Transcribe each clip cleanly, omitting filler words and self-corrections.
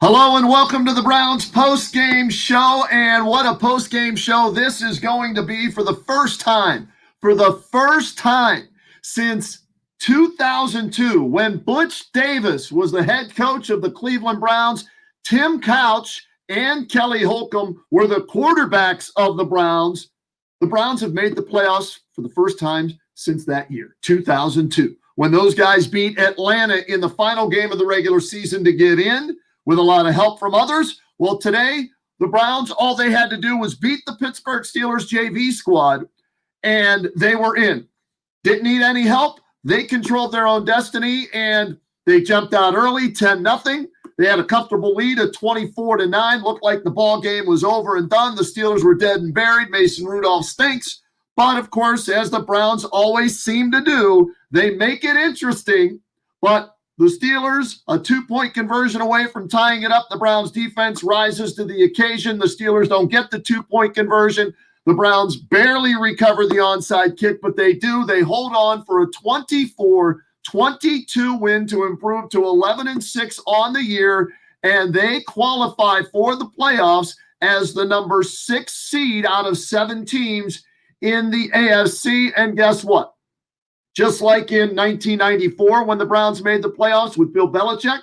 Hello and welcome to the Browns post-game show. And what a post-game show this is going to be for the first time since 2002, when Butch Davis was the head coach of the Cleveland Browns. Tim Couch and Kelly Holcomb were the quarterbacks of the Browns. The Browns have made the playoffs for the first time since that year, 2002, when those guys beat Atlanta in the final game of the regular season to get in, with a lot of help from others. Well, today, the Browns, all they had to do was beat the Pittsburgh Steelers JV squad, and they were in. Didn't need any help. They controlled their own destiny, and they jumped out early, 10-0. They had a comfortable lead at 24-9. Looked like the ball game was over and done. The Steelers were dead and buried. Mason Rudolph stinks. But, of course, as the Browns always seem to do, they make it interesting, but the Steelers, a 2-point conversion away from tying it up. The Browns defense rises to the occasion. The Steelers don't get the 2-point conversion. The Browns barely recover the onside kick, but they do. They hold on for a 24-22 win to improve to 11-6 on the year, and they qualify for the playoffs as the number 6 seed out of 7 teams in the AFC. And guess what? Just like in 1994 when the Browns made the playoffs with Bill Belichick,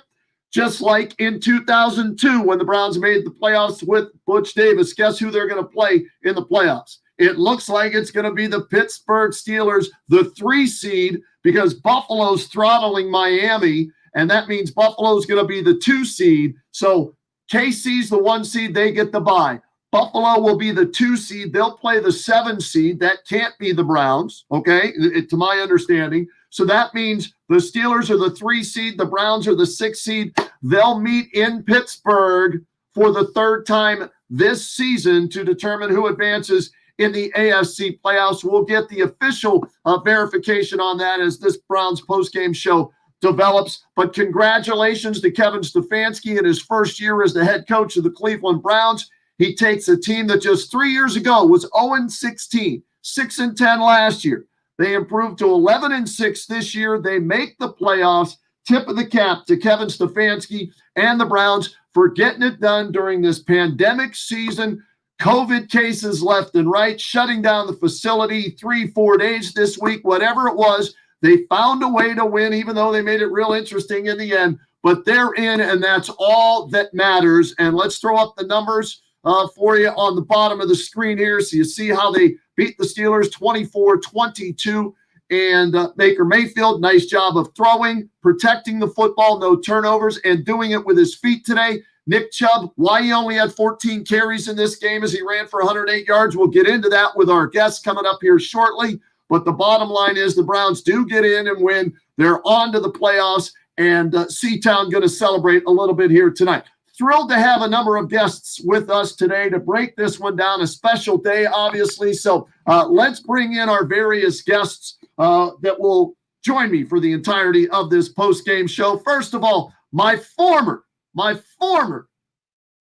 just like in 2002 when the Browns made the playoffs with Butch Davis, guess who they're going to play in the playoffs? It looks like it's going to be the Pittsburgh Steelers, the 3 seed, because Buffalo's throttling Miami, and that means Buffalo's going to be the 2 seed. So KC's the 1 seed, they get the bye. Buffalo will be the 2 seed. They'll play the 7 seed. That can't be the Browns, okay, to my understanding. So that means the Steelers are the 3 seed. The Browns are the 6 seed. They'll meet in Pittsburgh for the 3rd time this season to determine who advances in the AFC playoffs. We'll get the official verification on that as this Browns postgame show develops. But congratulations to Kevin Stefanski in his first year as the head coach of the Cleveland Browns. He takes a team that just 3 years ago was 0-16, 6-10 last year. They improved to 11-6 this year. They make the playoffs. Tip of the cap to Kevin Stefanski and the Browns for getting it done during this pandemic season. COVID cases left and right, shutting down the facility 3-4 days this week, whatever it was. They found a way to win, even though they made it real interesting in the end. But they're in, and that's all that matters. And let's throw up the numbers for you on the bottom of the screen here, so you see how they beat the Steelers 24-22. And Baker Mayfield, nice job of throwing, protecting the football, no turnovers, and doing it with his feet today. Nick Chubb, why he only had 14 carries in this game as he ran for 108 yards. We'll get into that with our guests coming up here shortly. But the bottom line is the Browns do get in and win. They're on to the playoffs, and C-Town going to celebrate a little bit here tonight. Thrilled to have a number of guests with us today to break this one down. A special day, obviously. So let's bring in our various guests that will join me for the entirety of this post-game show. First of all, my former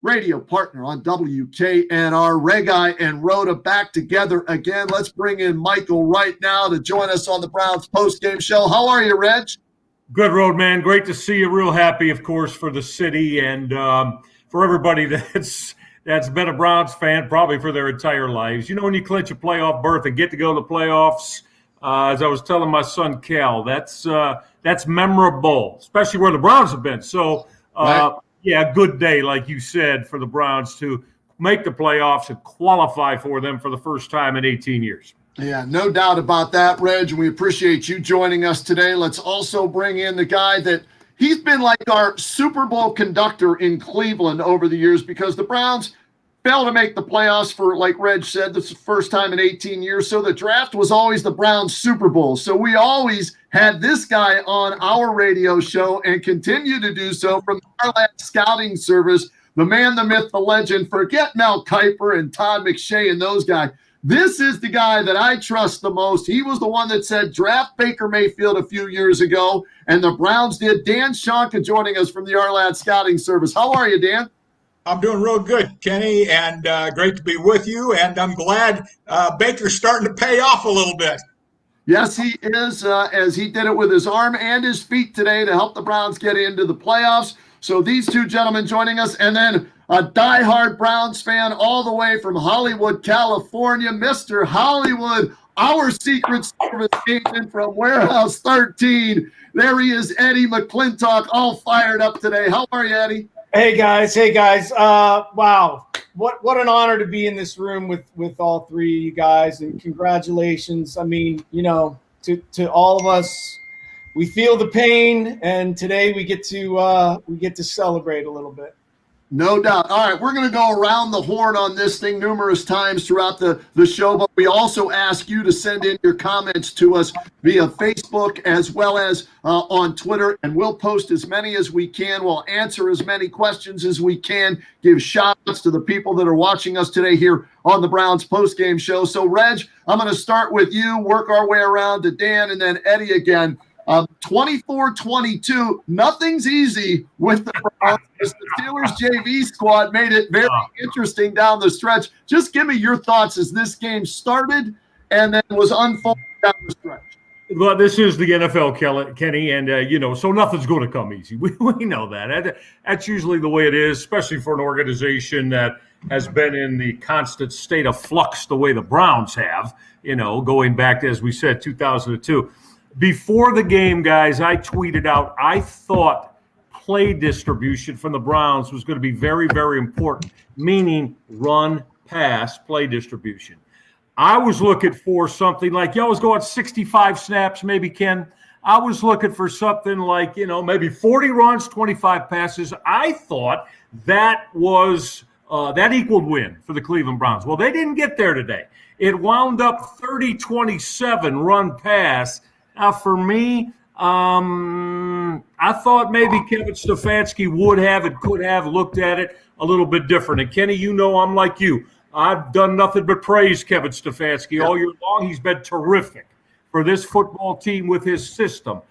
radio partner on WKNR, Regai and Rhoda, back together again. Let's bring in Michael right now to join us on the Browns post-game show. How are you, Reg? Good, Road Man. Great to see you. Real happy, of course, for the city and for everybody that's been a Browns fan probably for their entire lives. You know, when you clinch a playoff berth and get to go to the playoffs, as I was telling my son Cal, that's memorable, especially where the Browns have been. So, yeah, good day, like you said, for the Browns to make the playoffs and qualify for them for the first time in 18 years. Yeah, no doubt about that, Reg. We appreciate you joining us today. Let's also bring in the guy that he's been like our Super Bowl conductor in Cleveland over the years, because the Browns failed to make the playoffs for, like Reg said, this is the first time in 18 years. So the draft was always the Browns Super Bowl. So we always had this guy on our radio show and continue to do so from our scouting service, the man, the myth, the legend. Forget Mel Kiper and Todd McShay and those guys. This is the guy that I trust the most. He was the one that said draft Baker Mayfield a few years ago, and the Browns did. Dan Shonka joining us from the Arlad Scouting Service. How are you, Dan? I'm doing real good, Kenny, and great to be with you. And I'm glad Baker's starting to pay off a little bit. Yes, he is, as he did it with his arm and his feet today to help the Browns get into the playoffs. So these two gentlemen joining us, and then a diehard Browns fan all the way from Hollywood, California, Mr. Hollywood, our Secret Service agent from Warehouse 13. There he is, Eddie Mcclintock, all fired up today. How are you, Eddie? Hey guys. Wow, what an honor to be in this room with all three of you guys, and congratulations. I mean, to all of us, we feel the pain, and today we get to celebrate a little bit. No doubt. All right, we're going to go around the horn on this thing numerous times throughout the show, but we also ask you to send in your comments to us via Facebook as well as on Twitter, and we'll post as many as we can. We'll answer as many questions as we can, give shout-outs to the people that are watching us today here on the Browns postgame show. So, Reg, I'm going to start with you, work our way around to Dan, and then Eddie again. 24-22, nothing's easy with the Browns. The Steelers JV squad made it very interesting down the stretch. Just give me your thoughts as this game started and then was unfolding down the stretch. Well, this is the NFL, Kenny, and, so nothing's going to come easy. We know that. That's usually the way it is, especially for an organization that has been in the constant state of flux the way the Browns have, going back to, as we said, 2002. Before the game, guys, I tweeted out I thought play distribution from the Browns was going to be very, very important, meaning run, pass, play distribution. I was looking for something like, I was going 65 snaps, maybe, Ken. I was looking for something like, maybe 40 runs, 25 passes. I thought that was that equaled win for the Cleveland Browns. Well, they didn't get there today. It wound up 30-27 run pass. Now, for me, I thought maybe Kevin Stefanski could have looked at it a little bit different. And, Kenny, I'm like you. I've done nothing but praise Kevin Stefanski all year long. He's been terrific for this football team with his system.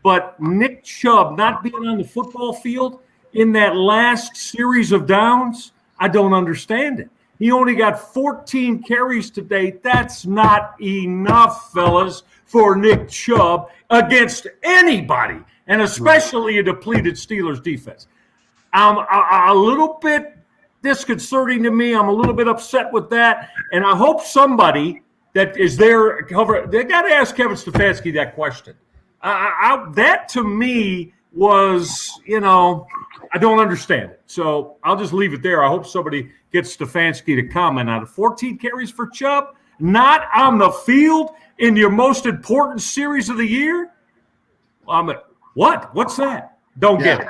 But Nick Chubb not being on the football field in that last series of downs, I don't understand it. He only got 14 carries today. That's not enough, fellas, for Nick Chubb against anybody, and especially a depleted Steelers defense. I'm a little bit disconcerting to me. I'm a little bit upset with that, and I hope somebody that is there cover. They got to ask Kevin Stefanski that question. That to me was, I don't understand it. So I'll just leave it there. I hope somebody gets Stefanski to comment on it. 14 carries for Chubb, not on the field in your most important series of the year? What? What's that? Don't get it.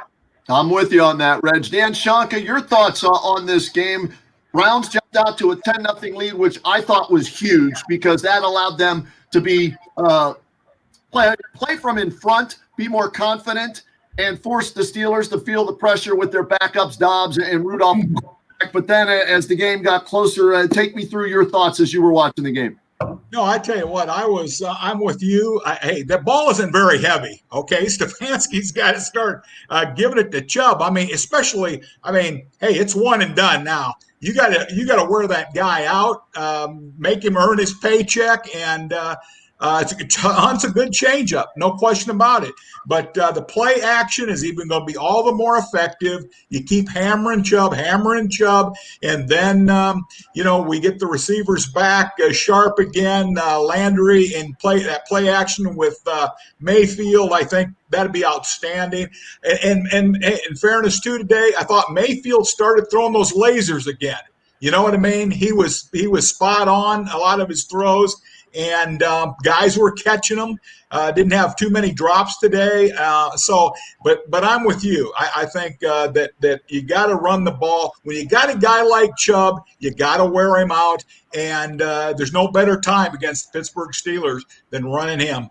I'm with you on that, Reg. Dan Shanka, your thoughts on this game. Browns jumped out to a 10-0 lead, which I thought was huge because that allowed them to be play from in front, be more confident, and force the Steelers to feel the pressure with their backups, Dobbs and Rudolph. But then as the game got closer, take me through your thoughts as you were watching the game. No, I tell you what, I'm with you. Hey, that ball isn't very heavy. Okay, Stefanski's got to start giving it to Chubb. Hey, it's one and done now. You got to wear that guy out, make him earn his paycheck, and Hunt's a good changeup, no question about it. But the play action is even going to be all the more effective. You keep hammering Chubb, and then we get the receivers back sharp again. Landry and play action with Mayfield. I think that'd be outstanding. And in fairness too, today I thought Mayfield started throwing those lasers again. You know what I mean? He was spot on a lot of his throws. And guys were catching them. Didn't have too many drops today. But I'm with you. I think that you got to run the ball. When you got a guy like Chubb, you got to wear him out. And there's no better time against the Pittsburgh Steelers than running him.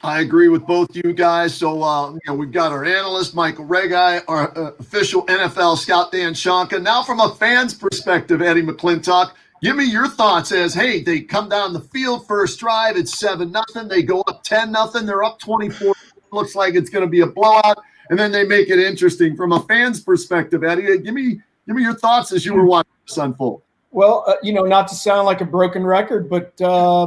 I agree with both you guys. So, we've got our analyst, Michael Regai, our official NFL scout, Dan Shanka. Now, from a fan's perspective, Eddie Mcclintock, give me your thoughts as, hey, they come down the field first drive, it's 7-0. They go up 10-0. They're up 24. Looks like it's going to be a blowout, and then they make it interesting. From a fan's perspective, Eddie, give me your thoughts as you were watching this unfold. Well, not to sound like a broken record, but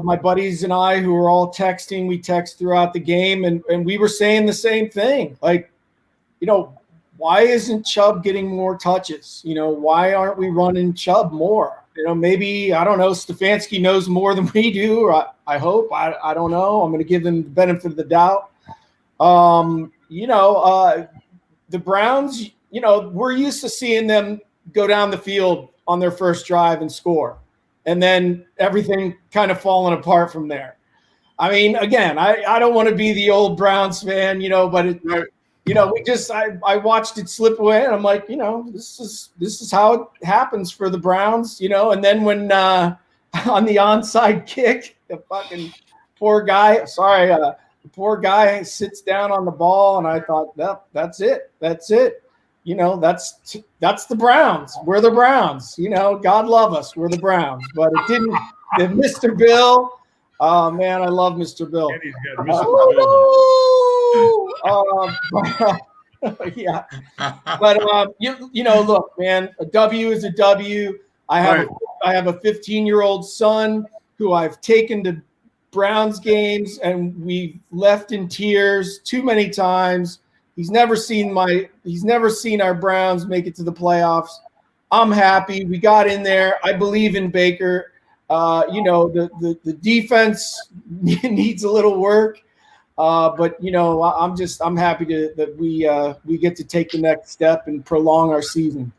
my buddies and I who are all texting, we text throughout the game, and we were saying the same thing. Like, why isn't Chubb getting more touches? Why aren't we running Chubb more? Maybe, I don't know, Stefanski knows more than we do, or I hope. I don't know. I'm going to give them the benefit of the doubt. The Browns, we're used to seeing them go down the field on their first drive and score, and then everything kind of falling apart from there. I mean, again, I don't want to be the old Browns fan, but I watched it slip away, and I'm like, this is how it happens for the Browns, and then when on the onside kick, the fucking poor guy, the poor guy sits down on the ball, and I thought, that's it. That's the Browns. We're the Browns. God love us. We're the Browns. But it didn't. Mr. Bill. Oh man, I love Mr. Bill. And he's got Mr. Bill. Yeah. But look, man, a W is a W. I have a 15-year-old son who I've taken to Browns games, and we've left in tears too many times. He's never seen our Browns make it to the playoffs. I'm happy we got in there. I believe in Baker. The defense needs a little work, but I'm happy that we get to take the next step and prolong our season.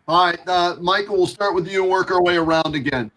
All right, Michael, we'll start with you and work our way around again.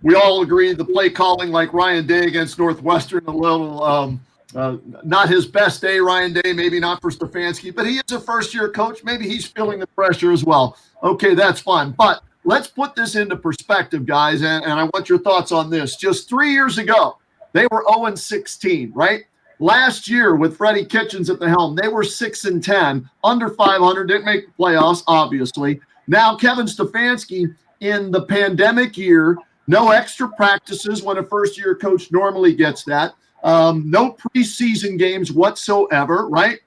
We all agree the play calling, like Ryan Day against Northwestern, a little not his best day, Ryan Day, maybe not for Stefanski, but he is a first-year coach. Maybe he's feeling the pressure as well. Okay, that's fine. But let's put this into perspective, guys, and I want your thoughts on this. Just 3 years ago, they were 0-16, right? Last year, with Freddie Kitchens at the helm, they were 6-10, under 500, didn't make the playoffs, obviously. Now, Kevin Stefanski, in the pandemic year, no extra practices when a first-year coach normally gets that. No preseason games whatsoever, right?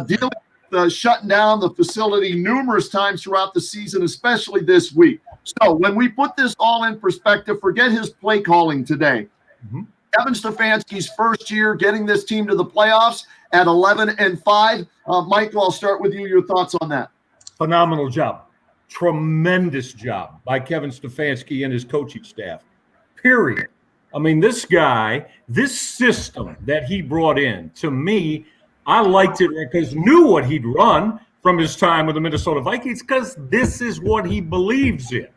Dealing with shutting down the facility numerous times throughout the season, especially this week. So when we put this all in perspective, forget his play calling today. Mm-hmm. Kevin Stefanski's first year getting this team to the playoffs at 11-5. Michael, I'll start with you. Your thoughts on that? Phenomenal job. Tremendous job by Kevin Stefanski and his coaching staff, period. I mean, this guy, this system that he brought in, to me, I liked it because knew what he'd run from his time with the Minnesota Vikings because this is what he believes in.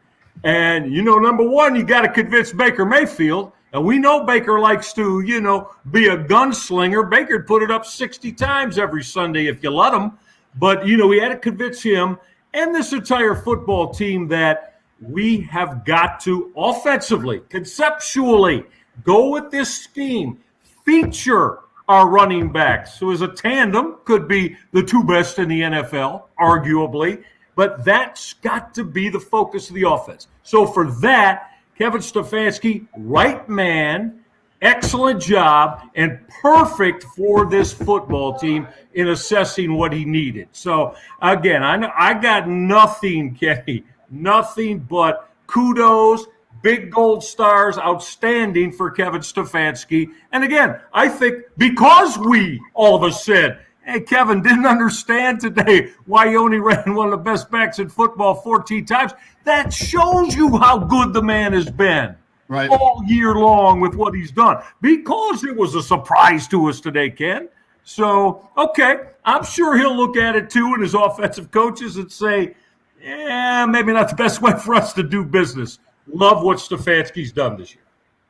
And, number one, you got to convince Baker Mayfield. And we know Baker likes to, be a gunslinger. Baker'd put it up 60 times every Sunday if you let him. But, we had to convince him and this entire football team that we have got to offensively, conceptually, go with this scheme, feature our running backs, who as a tandem could be the two best in the NFL, arguably, but that's got to be the focus of the offense. So for that, Kevin Stefanski, right man, excellent job, and perfect for this football team in assessing what he needed. So, again, I got nothing, Kenny, nothing but kudos, big gold stars, outstanding for Kevin Stefanski. And, again, I think because we all of us said, hey, Kevin didn't understand today why he only ran one of the best backs in football 14 times, that shows you how good the man has been. Right. All year long with what he's done, because it was a surprise to us today, Ken. So, okay, I'm sure he'll look at it too and his offensive coaches and say, maybe not the best way for us to do business. Love what Stefanski's done this year.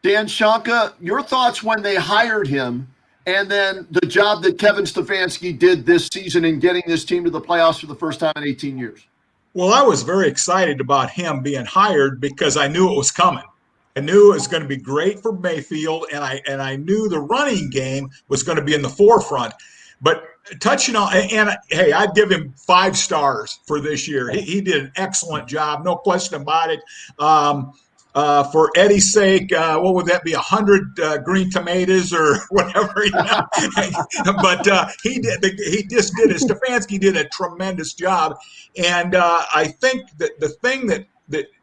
Dan Shanka, your thoughts when they hired him and then the job that Kevin Stefanski did this season in getting this team to the playoffs for the first time in 18 years? Well, I was very excited about him being hired because I knew it was coming. I knew it was going to be great for Mayfield, and I knew the running game was going to be in the forefront. But touching on, and hey, I'd give him 5 stars for this year. He did an excellent job, no question about it. For Eddie's sake, what would that be? 100 green tomatoes or whatever. But he just did it. Stefanski did a tremendous job, and I think that the thing that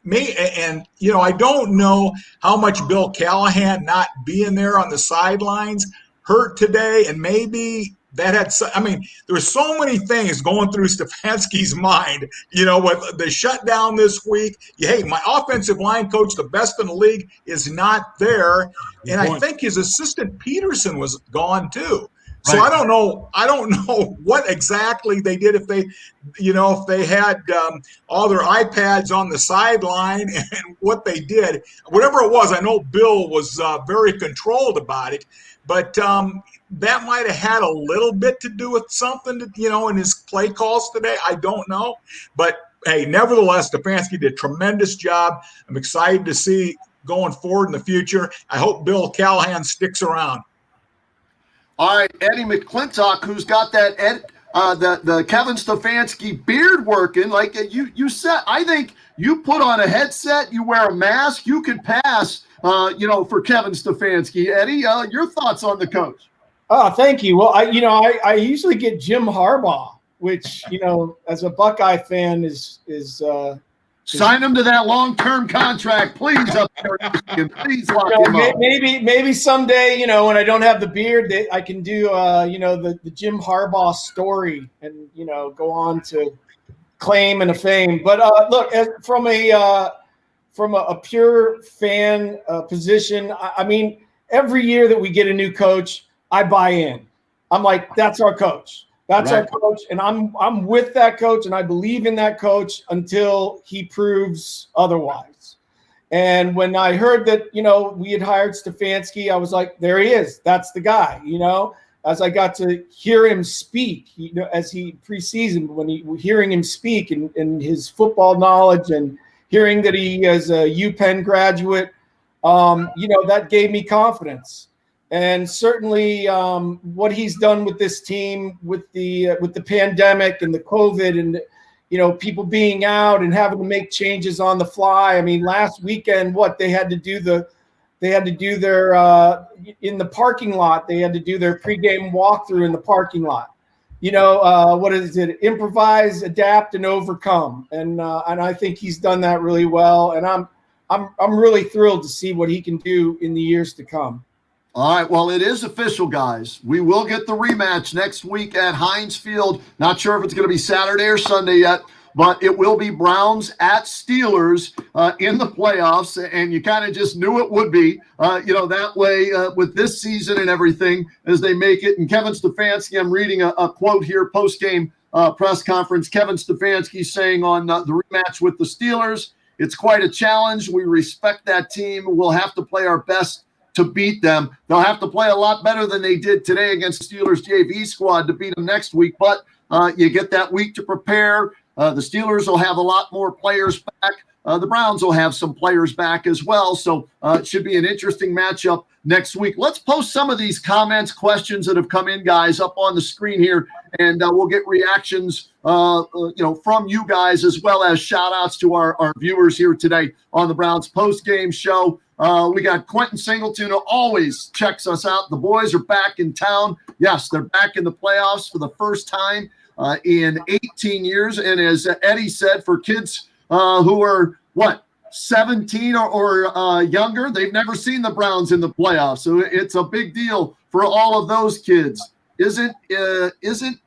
me, and I don't know how much Bill Callahan not being there on the sidelines hurt today, and maybe that had, I mean, there's so many things going through Stefanski's mind, with the shutdown this week. Hey, my offensive line coach, the best in the league, is not there. And I think his assistant Peterson was gone too. So Right. I don't know what exactly they did, if they had all their iPads on the sideline and what they did. Whatever it was, I know Bill was very controlled about it, but that might have had a little bit to do with something, in his play calls today. I don't know. But, hey, nevertheless, Stefanski did a tremendous job. I'm excited to see going forward in the future. I hope Bill Callahan sticks around. All right, Eddie Mcclintock, who's got that the Kevin Stefanski beard working, like you said. I think you put on a headset, you wear a mask, you could pass. For Kevin Stefanski. Eddie, your thoughts on the coach? Oh, thank you. Well, I usually get Jim Harbaugh, which as a Buckeye fan is. Sign him to that long-term contract, please. Up there, please lock him up. Maybe someday, when I don't have the beard, I can do, the Jim Harbaugh story and go on to claim and a fame. But look, from a pure fan position, I mean, every year that we get a new coach, I buy in. I'm like, that's our coach. That's right. Our coach, and I'm with that coach, and I believe in that coach until he proves otherwise. And when I heard that, we had hired Stefanski, I was like, there he is. That's the guy, As I got to hear him speak, as he preseason, hearing him speak and his football knowledge and hearing that he is a UPenn graduate, that gave me confidence. And certainly what he's done with this team, with the pandemic and the COVID and, people being out and having to make changes on the fly. I mean, last weekend, they had to do their in the parking lot. They had to do their pregame walkthrough in the parking lot. What is it? Improvise, adapt, and overcome. And I think he's done that really well. And I'm really thrilled to see what he can do in the years to come. All right, well, it is official, guys. We will get the rematch next week at Heinz Field. Not sure if it's going to be Saturday or Sunday yet, but it will be Browns at Steelers in the playoffs, and you kind of just knew it would be, that way with this season and everything as they make it. And Kevin Stefanski, I'm reading a quote here, post-game press conference, Kevin Stefanski saying on the rematch with the Steelers, it's quite a challenge. We respect that team. We'll have to play our best to beat them. They'll have to play a lot better than they did today against the Steelers JV squad to beat them next week, but you get that week to prepare. The Steelers will have a lot more players back. The Browns will have some players back as well, so it should be an interesting matchup next week. Let's post some of these comments, questions that have come in, guys, up on the screen here, and we'll get reactions from you guys, as well as shout-outs to our viewers here today on the Browns post-game show. We got Quentin Singleton, who always checks us out. The boys are back in town. Yes, they're back in the playoffs for the first time in 18 years. And as Eddie said, for kids who are, 17 or younger, they've never seen the Browns in the playoffs. So it's a big deal for all of those kids. Isn't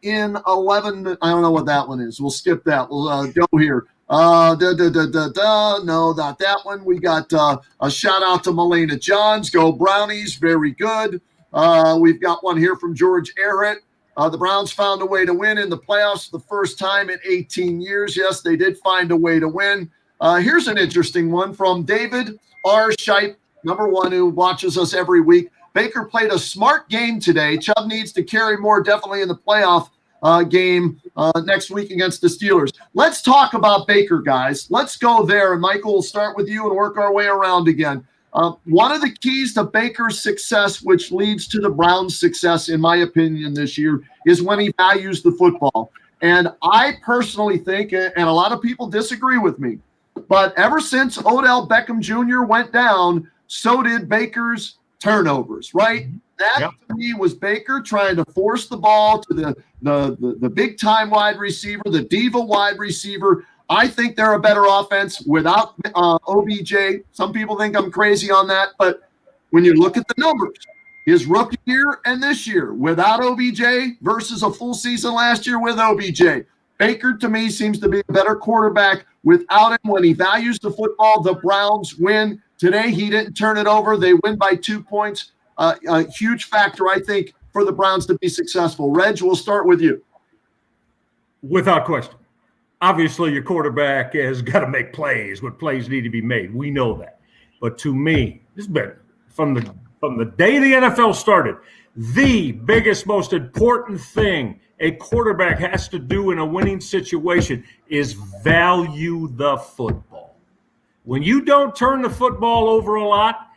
in 11? I don't know what that one is. We'll skip that. We'll go here. No, not that one. We got a shout out to Melena Johns. Go Brownies. Very good. We've got one here from George Ehret. The Browns found a way to win in the playoffs for the first time in 18 years. Yes, they did find a way to win. Here's an interesting one from David R. Shipe, number one, who watches us every week. Baker played a smart game today. Chubb needs to carry more, definitely in the playoff game next week against the Steelers. Let's talk about Baker, guys. Let's go there. And Michael, we'll start with you and work our way around again. One of the keys to Baker's success, which leads to the Browns' success, in my opinion, this year, is when he values the football. And I personally think, and a lot of people disagree with me, but ever since Odell Beckham Jr. went down, so did Baker's turnovers, right? That to me was Baker trying to force the ball to the big time wide receiver, the diva wide receiver. I think they're a better offense without OBJ. Some people think I'm crazy on that, but when you look at the numbers, his rookie year and this year without OBJ versus a full season last year with OBJ. Baker, to me, seems to be a better quarterback without him. When he values the football, the Browns win. Today, he didn't turn it over. They win by 2 points. A huge factor, I think, for the Browns to be successful. Reg, we'll start with you. Without question. Obviously, your quarterback has got to make plays when plays need to be made. We know that. But to me, this has been from the day the NFL started, the biggest, most important thing a quarterback has to do in a winning situation is value the football. When you don't turn the football over a lot,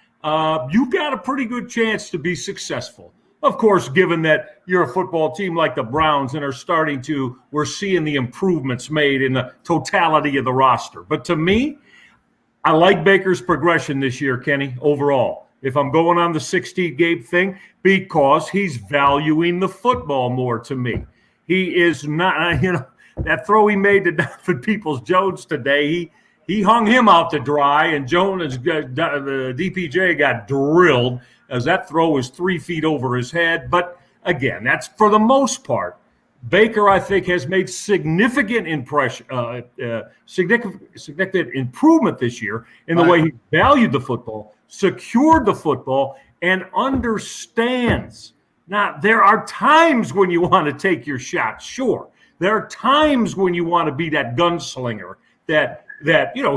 you've got a pretty good chance to be successful. Of course, given that you're a football team like the Browns and we're seeing the improvements made in the totality of the roster. But to me, I like Baker's progression this year, Kenny, overall. If I'm going on the 60-game thing, because he's valuing the football more to me. He is not, that throw he made to Donovan Peoples-Jones today, he hung him out to dry, and Jones, the DPJ, got drilled as that throw was 3 feet over his head. But again, that's for the most part. Baker, I think, has made significant improvement this year in the way he valued the football, secured the football, and understands. Now, there are times when you want to take your shot, sure. There are times when you want to be that gunslinger that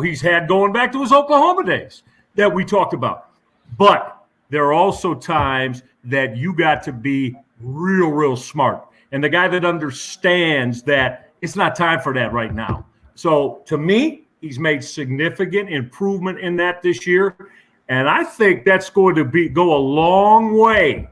he's had going back to his Oklahoma days that we talked about. But there are also times that you got to be real smart. And the guy that understands that it's not time for that right now. So to me, he's made significant improvement in that this year. And I think that's going to go a long way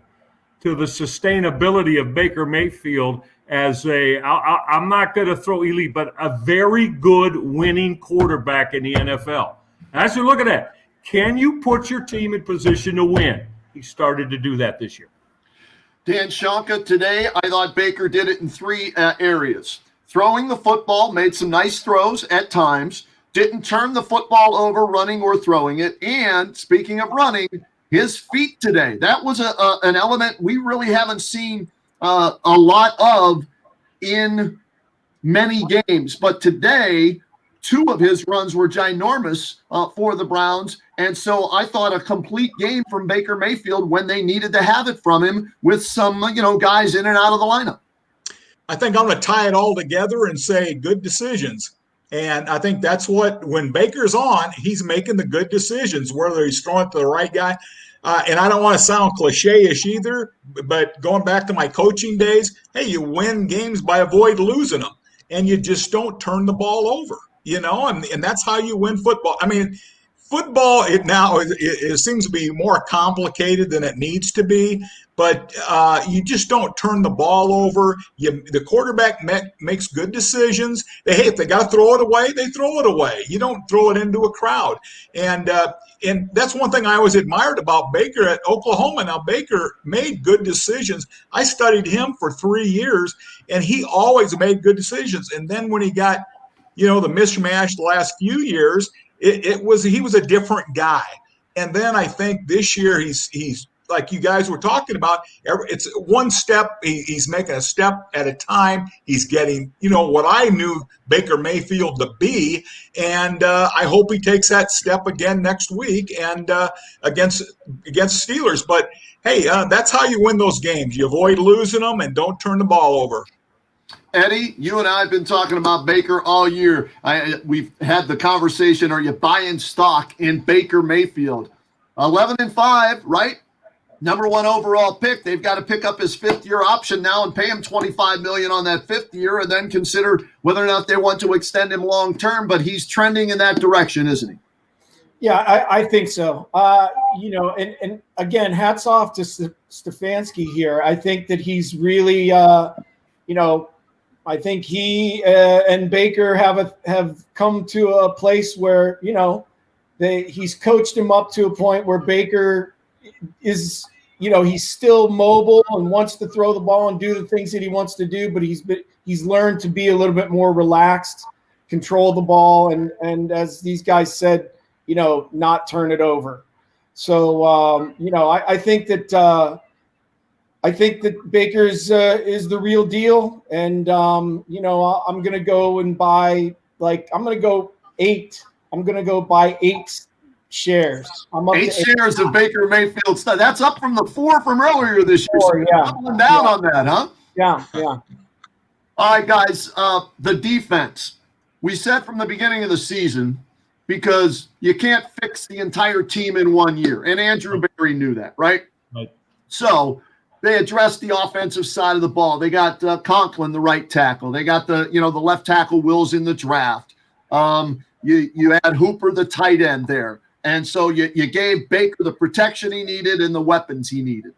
to the sustainability of Baker Mayfield as I'm not going to throw elite, but a very good winning quarterback in the NFL. As you look at that, can you put your team in position to win? He started to do that this year. Dan Shanka, today I thought Baker did it in 3 areas. Throwing the football, made some nice throws at times, didn't turn the football over running or throwing it, and speaking of running, his feet today. That was an element we really haven't seen a lot of in many games. But today, 2 of his runs were ginormous for the Browns. And so I thought a complete game from Baker Mayfield when they needed to have it from him with some, guys in and out of the lineup. I think I'm going to tie it all together and say good decisions. And I think that's when Baker's on, he's making the good decisions, whether he's throwing it to the right guy. And I don't want to sound cliche-ish either, but going back to my coaching days, hey, you win games by avoid losing them. And you just don't turn the ball over, and that's how you win football. I mean, football it seems to be more complicated than it needs to be, but you just don't turn the ball over. The quarterback makes good decisions. If they got to throw it away, they throw it away. You don't throw it into a crowd. And that's one thing I always admired about Baker at Oklahoma. Now, Baker made good decisions. I studied him for 3 years, and he always made good decisions. And then when he got, the mishmash the last few years, he was a different guy. And then I think this year he's like you guys were talking about, it's one step. He's making a step at a time. He's getting, what I knew Baker Mayfield to be. And I hope he takes that step again next week and against Steelers. But, hey, that's how you win those games. You avoid losing them and don't turn the ball over. Eddie, you and I have been talking about Baker all year. We've had the conversation, are you buying stock in Baker Mayfield? 11-5, right? Number 1 overall pick. They've got to pick up his 5th-year option now and pay him $25 million on that 5th year and then consider whether or not they want to extend him long-term. But he's trending in that direction, isn't he? Yeah, I think so. And again, hats off to Stefanski here. I think that he's really, I think he and Baker have come to a place where, he's coached him up to a point where Baker is, he's still mobile and wants to throw the ball and do the things that he wants to do, but he's learned to be a little bit more relaxed, control the ball, and as these guys said, not turn it over. So, I think that, I think that Baker's is the real deal, and you know, I'm gonna go and buy I'm gonna go 8. I'm gonna go buy 8 shares. I'm up 8 to 8. shares of Baker Mayfield stock. That's up from the 4 from earlier this year. So Yeah. doubling down on that, huh? Yeah. All right, guys. The defense. We said from the beginning of the season, because you can't fix the entire team in 1 year, and Andrew Berry knew that, right? Right. So they addressed the offensive side of the ball. They got Conklin, the right tackle. They got the left tackle Wills in the draft. You had Hooper, the tight end there. And so you gave Baker the protection he needed and the weapons he needed.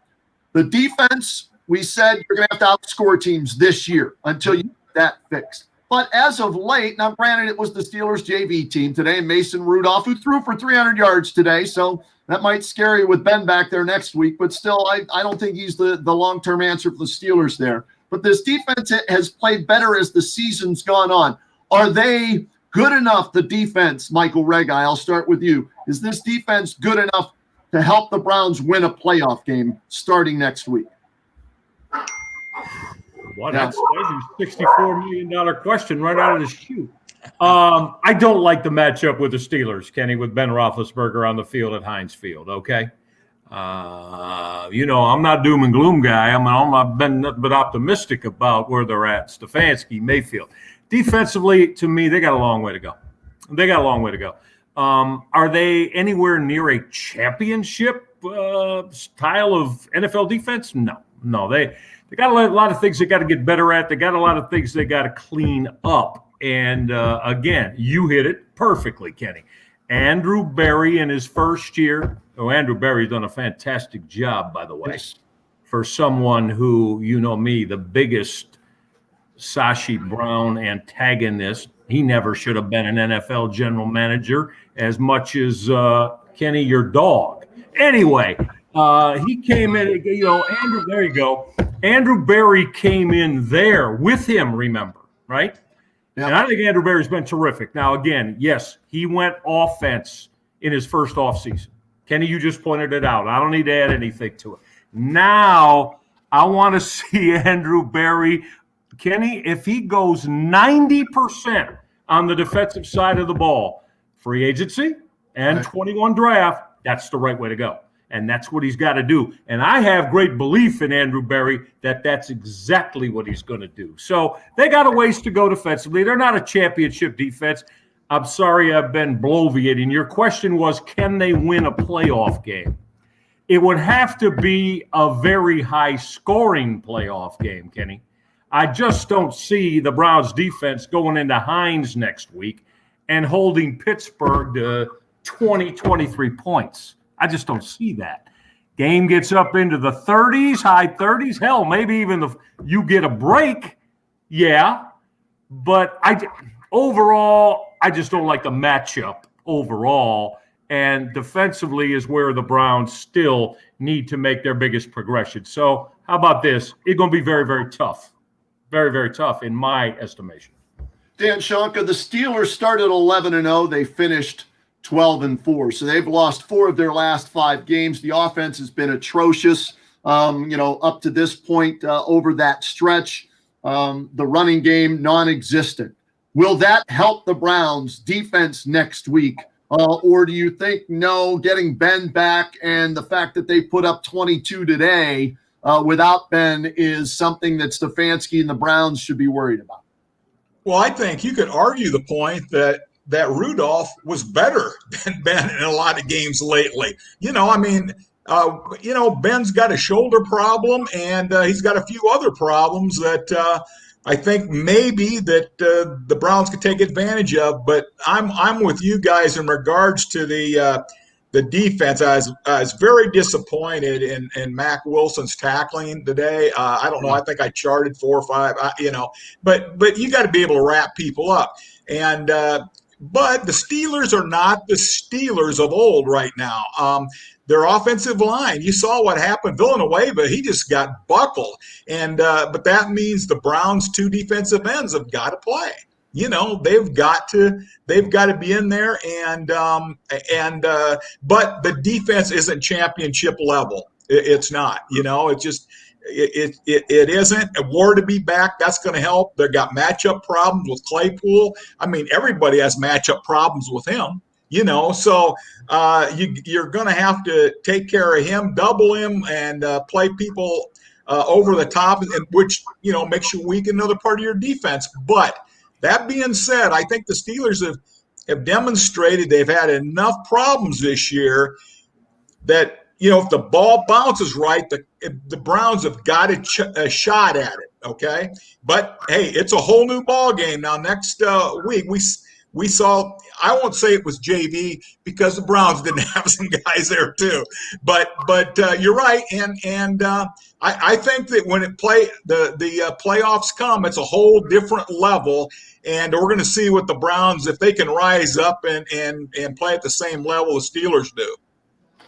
The defense, we said you're going to have to outscore teams this year until you get that fixed. But as of late, now granted it was the Steelers JV team today, Mason Rudolph, who threw for 300 yards today, so that might scare you with Ben back there next week. But still, I don't think he's the long-term answer for the Steelers there. But this defense has played better as the season's gone on. Are they good enough, the defense, Michael Regai? I'll start with you. Is this defense good enough to help the Browns win a playoff game starting next week? Well, that's a $64 million question right out of the chute. I don't like the matchup with the Steelers, Kenny, with Ben Roethlisberger on the field at Heinz Field, okay? I'm not doom and gloom guy. I've been nothing but optimistic about where they're at. Stefanski, Mayfield. Defensively, to me, they got a long way to go. Are they anywhere near a championship style of NFL defense? No. They got a lot of things they got to get better at. They got a lot of things they got to clean up. And again, you hit it perfectly, Kenny. Andrew Berry in his first year. Oh, Andrew Berry's done a fantastic job, by the way, for someone who, you know me, the biggest Sashi Brown antagonist. He never should have been an NFL general manager as much as Kenny, your dog. Anyway, he came in, Andrew, there you go. Andrew Berry came in there with him, remember, right? Yeah. And I think Andrew Berry's been terrific. Now, again, yes, he went offense in his first offseason. Kenny, you just pointed it out. I don't need to add anything to it. Now, I want to see Andrew Berry. Kenny, if he goes 90% on the defensive side of the ball, free agency and 21 draft, that's the right way to go. And that's what he's got to do. And I have great belief in Andrew Berry that that's exactly what he's going to do. So they got a ways to go defensively. They're not a championship defense. I'm sorry I've been bloviating. Your question was, can they win a playoff game? It would have to be a very high-scoring playoff game, Kenny. I just don't see the Browns defense going into Heinz next week and holding Pittsburgh to 20, 23 points. I just don't see that. Game gets up into the 30s, high 30s. Hell, maybe even you get a break. Yeah. But overall, I just don't like the matchup overall. And defensively is where the Browns still need to make their biggest progression. So how about this? It's going to be very, very tough. Very, very tough in my estimation. Dan Shonka, the Steelers started 11-0. They finished 12-4. So they've lost 4 of their last 5 games. The offense has been atrocious, up to this point over that stretch. The running game, non-existent. Will that help the Browns defense next week? Or do you think, no, getting Ben back and the fact that they put up 22 today without Ben is something that Stefanski and the Browns should be worried about? Well, I think you could argue the point that Rudolph was better than Ben in a lot of games lately. Ben's got a shoulder problem and he's got a few other problems that I think maybe that the Browns could take advantage of. But I'm with you guys in regards to the defense. I was very disappointed in Mac Wilson's tackling today. I don't know. I think I charted 4 or 5. But you got to be able to wrap people up. And but the Steelers are not the Steelers of old right now. Their offensive line, you saw what happened. Villanueva, he just got buckled. And but that means the Browns' 2 defensive ends have got to play. They've got to be in there but the defense isn't championship level. It's not. It's just it isn't. Ward to be back, that's going to help. They've got matchup problems with Claypool. I mean, everybody has matchup problems with him, so you're going to have to take care of him, double him, and play people over the top, which, makes you weak in another part of your defense. But that being said, I think the Steelers have demonstrated they've had enough problems this year that, if the ball bounces right, the Browns have got a shot at it, okay? But, hey, it's a whole new ball game now. Next week, we saw – I won't say it was JV because the Browns didn't have some guys there too. But you're right, and I think that when the playoffs come, it's a whole different level, and we're going to see what the Browns, if they can rise up and play at the same level the Steelers do.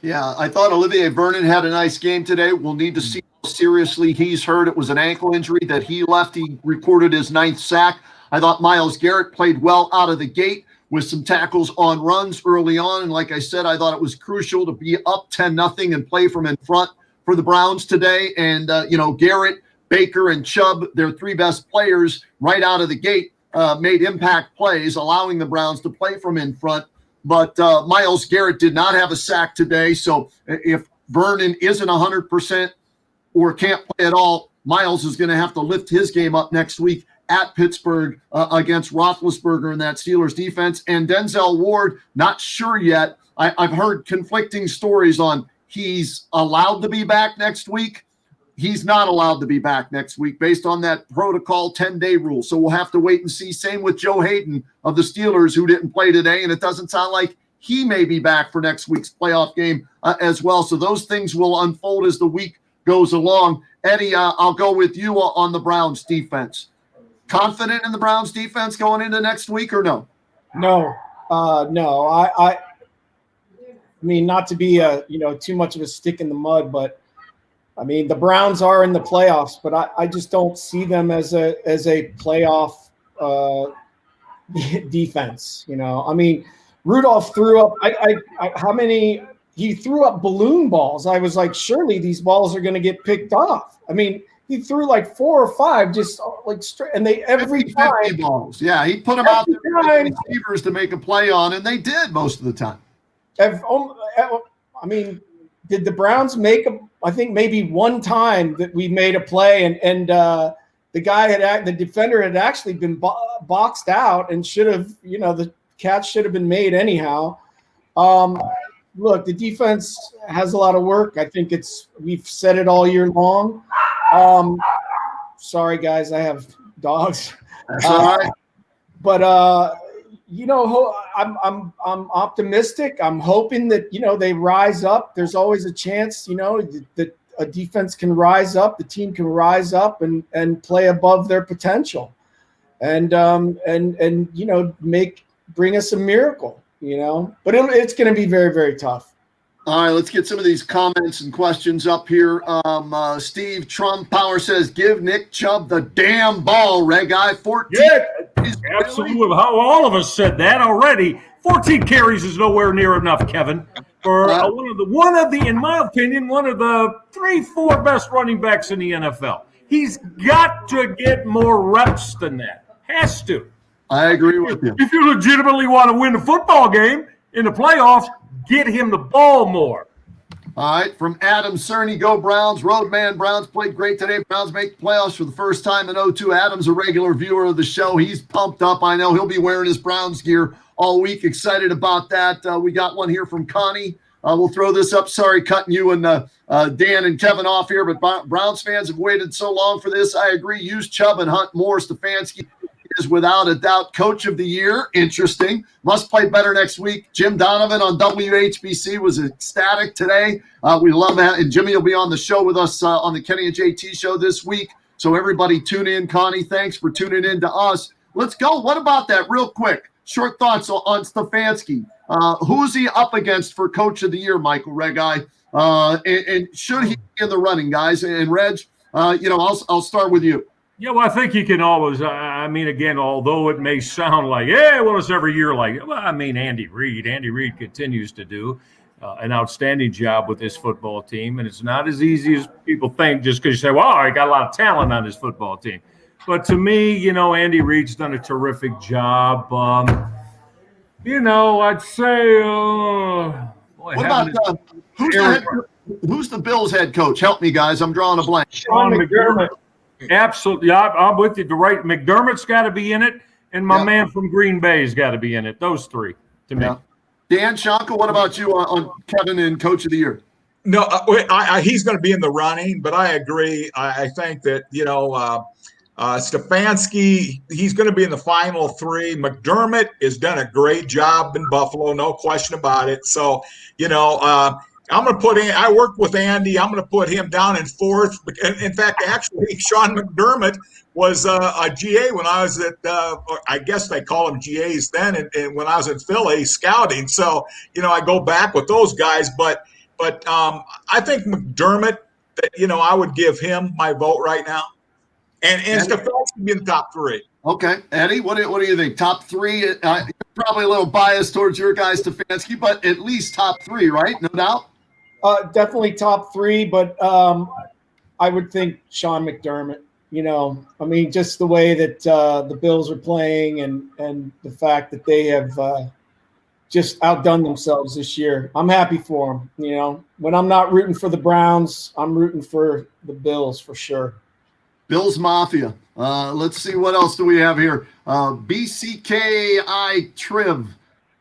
Yeah, I thought Olivier Vernon had a nice game today. We'll need to see how seriously he's hurt. It was an ankle injury that he left. He recorded his 9th sack. I thought Myles Garrett played well out of the gate with some tackles on runs early on. And like I said, I thought it was crucial to be up 10-0 and play from in front for the Browns today. And, Garrett, Baker, and Chubb, their 3 best players right out of the gate, made impact plays, allowing the Browns to play from in front. But Myles Garrett did not have a sack today. So if Vernon isn't 100% or can't play at all, Myles is going to have to lift his game up next week at Pittsburgh against Roethlisberger in that Steelers defense. And Denzel Ward, not sure yet. I've heard conflicting stories on he's allowed to be back next week. He's not allowed to be back next week based on that protocol 10-day rule. So we'll have to wait and see. Same with Joe Hayden of the Steelers, who didn't play today, and it doesn't sound like he may be back for next week's playoff game as well. So those things will unfold as the week goes along. Eddie, I'll go with you on the Browns defense. Confident in the Browns defense going into next week or no? No. I mean, not to be too much of a stick in the mud, but I mean, the Browns are in the playoffs, but I just don't see them as a playoff defense. I mean, Rudolph threw up he threw up balloon balls. I was like, surely these balls are going to get picked off. I mean, he threw like 4 or 5 just like straight, and they every 50 time balls. Yeah, he put them out there for the receivers to make a play on, and they did most of the time. I mean, did the Browns make I think maybe one time that we made a play and the defender had actually been boxed out and should have, the catch should have been made anyhow. Look, the defense has a lot of work. I think we've said it all year long. Sorry guys, I have dogs. That's all right. But I'm optimistic. I'm hoping that they rise up. There's always a chance, that a defense can rise up, the team can rise up and play above their potential, and bring us a miracle. But it's going to be very, very tough. All right, let's get some of these comments and questions up here. Steve Trump Power says, give Nick Chubb the damn ball, Red Guy. 14. Yeah, absolutely. How all of us said that already. 14 carries is nowhere near enough, Kevin, for one of the, in my opinion, one of the 3-4 best running backs in the NFL. He's got to get more reps than that. Has to. I agree with you. If you legitimately want to win the football game in the playoffs, get him the ball more. All right, from Adam Cerny, go Browns. Roadman, Browns played great today. Browns make the playoffs for the first time in 02. Adam's a regular viewer of the show. He's pumped up. I know he'll be wearing his Browns gear all week. Excited about that. We got one here from Connie. We'll throw this up. Sorry, cutting you and Dan and Kevin off here, but Browns fans have waited so long for this. I agree. Use Chubb and Hunt more. Stefanski is without a doubt coach of the year. Interesting. Must play better next week. Jim Donovan on WHBC was ecstatic today. We love that. And Jimmy will be on the show with us on the Kenny and JT show this week. So everybody tune in. Connie, thanks for tuning in to us. Let's go. What about that real quick? Short thoughts on Stefanski. Who's he up against for coach of the year, Michael Regai? And should he be in the running, guys? And Reg, I'll start with you. Yeah, well, I think you can always, again, although it may sound like, it's every year like, Andy Reid continues to do. an outstanding job with this football team. And it's not as easy as people think just because you say, well, I got a lot of talent on this football team. But to me, Andy Reid's done a terrific job. I'd say, what about who's the Bills head coach? Help me, guys. I'm drawing a blank. Sean McDermott. Absolutely. Yeah, I'm with you. McDermott's got to be in it, and my man from Green Bay's got to be in it. Those three, to me. Dan Shanka, what about you on Kevin and Coach of the Year? No, he's going to be in the running, but I agree. I think that, Stefanski, he's going to be in the final three. McDermott has done a great job in Buffalo, no question about it. So, I'm going to put in. I worked with Andy. I'm going to put him down in fourth. In fact, actually, Sean McDermott was a GA when I was at. I guess they call them GAs then, and when I was in Philly scouting. So I go back with those guys. But I think McDermott. I would give him my vote right now, and Stefanski be in the top three. Okay, Eddie, what do you think? Top three? You're probably a little biased towards your guy Stefanski, but at least top three, right? No doubt. Definitely top three, but I would think Sean McDermott. Just the way that the Bills are playing and the fact that they have just outdone themselves this year. I'm happy for them. When I'm not rooting for the Browns, I'm rooting for the Bills for sure. Bills Mafia. Let's see, what else do we have here? BCKI Triv.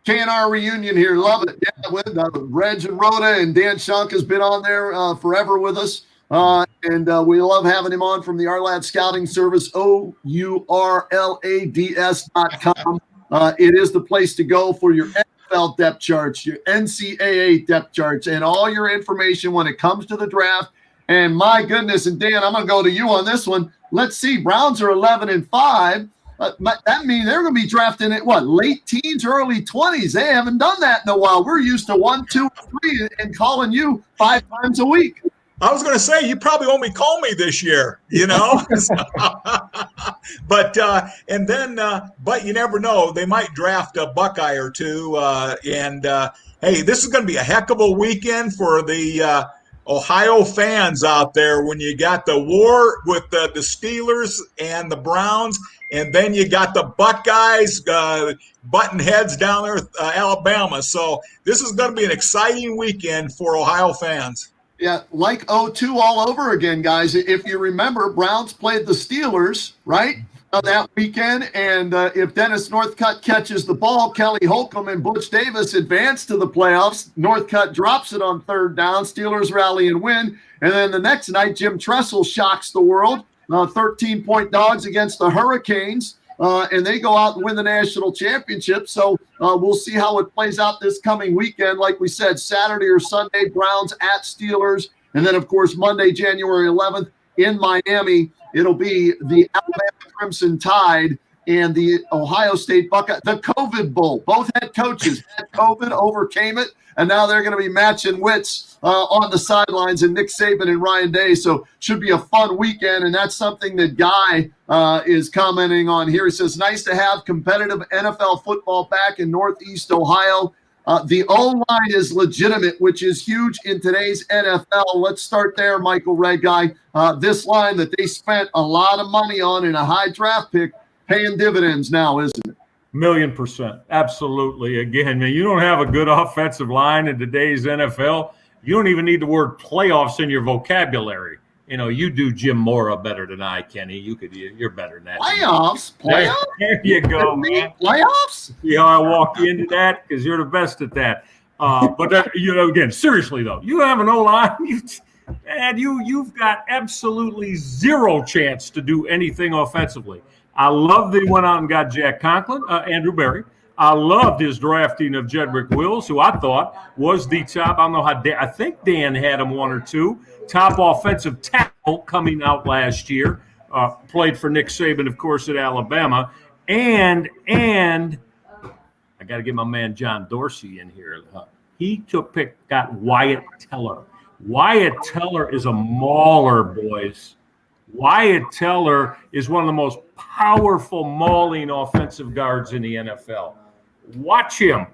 KNR reunion here. Love it. Yeah, with Reg and Rhoda, and Dan Shunk has been on there forever with us. And we love having him on from the Ourlads Scouting Service, OURLADS.com. It is the place to go for your NFL depth charts, your NCAA depth charts, and all your information when it comes to the draft. And my goodness, and Dan, I'm going to go to you on this one. Let's see. Browns are 11-5. That means they're going to be drafting at late teens, early 20s. They haven't done that in a while. We're used to 1, 2, 3 and calling you 5 times a week. I was going to say, you probably only call me this year, but you never know. They might draft a Buckeye or two. Hey, this is going to be a heck of a weekend for the Ohio fans out there when you got the war with the Steelers and the Browns, and then you got the Buckeyes button heads down there with Alabama. So this is going to be an exciting weekend for Ohio fans. Yeah, like 0-2 all over again, guys. If you remember, Browns played the Steelers, right, that weekend. And if Dennis Northcutt catches the ball, Kelly Holcomb and Butch Davis advance to the playoffs. Northcutt drops it on third down. Steelers rally and win. And then the next night, Jim Tressel shocks the world. 13-point dogs against the Hurricanes. And they go out and win the national championship. So we'll see how it plays out this coming weekend. Like we said, Saturday or Sunday, Browns at Steelers. And then, of course, Monday, January 11th in Miami, it'll be the Alabama Crimson Tide and the Ohio State Buckeye, the COVID Bowl. Both head coaches had COVID, overcame it, and now they're going to be matching wits on the sidelines, and Nick Saban and Ryan Day. So should be a fun weekend, and that's something that Guy is commenting on here. He says, nice to have competitive NFL football back in Northeast Ohio. The O-line is legitimate, which is huge in today's NFL. Let's start there, Michael Red Guy. This line that they spent a lot of money on in a high draft pick, paying dividends now, isn't it? 1,000,000%. Absolutely. Again, man, you don't have a good offensive line in today's NFL. You don't even need the word playoffs in your vocabulary. You do Jim Mora better than I, Kenny. You're better than that. Playoffs? There you go, man. Playoffs? See how I walk you into that? Because you're the best at that. But that, again, seriously though, you have an O-line, and you've got absolutely zero chance to do anything offensively. I love that he went out and got Jack Conklin, Andrew Berry. I loved his drafting of Jedrick Wills, who I thought was the top. I don't know how I think Dan had him 1 or 2. Top offensive tackle coming out last year. Played for Nick Saban, of course, at Alabama. And I got to get my man John Dorsey in here. He got Wyatt Teller. Wyatt Teller is a mauler, boys. Wyatt Teller is one of the most powerful mauling offensive guards in the NFL. Watch him.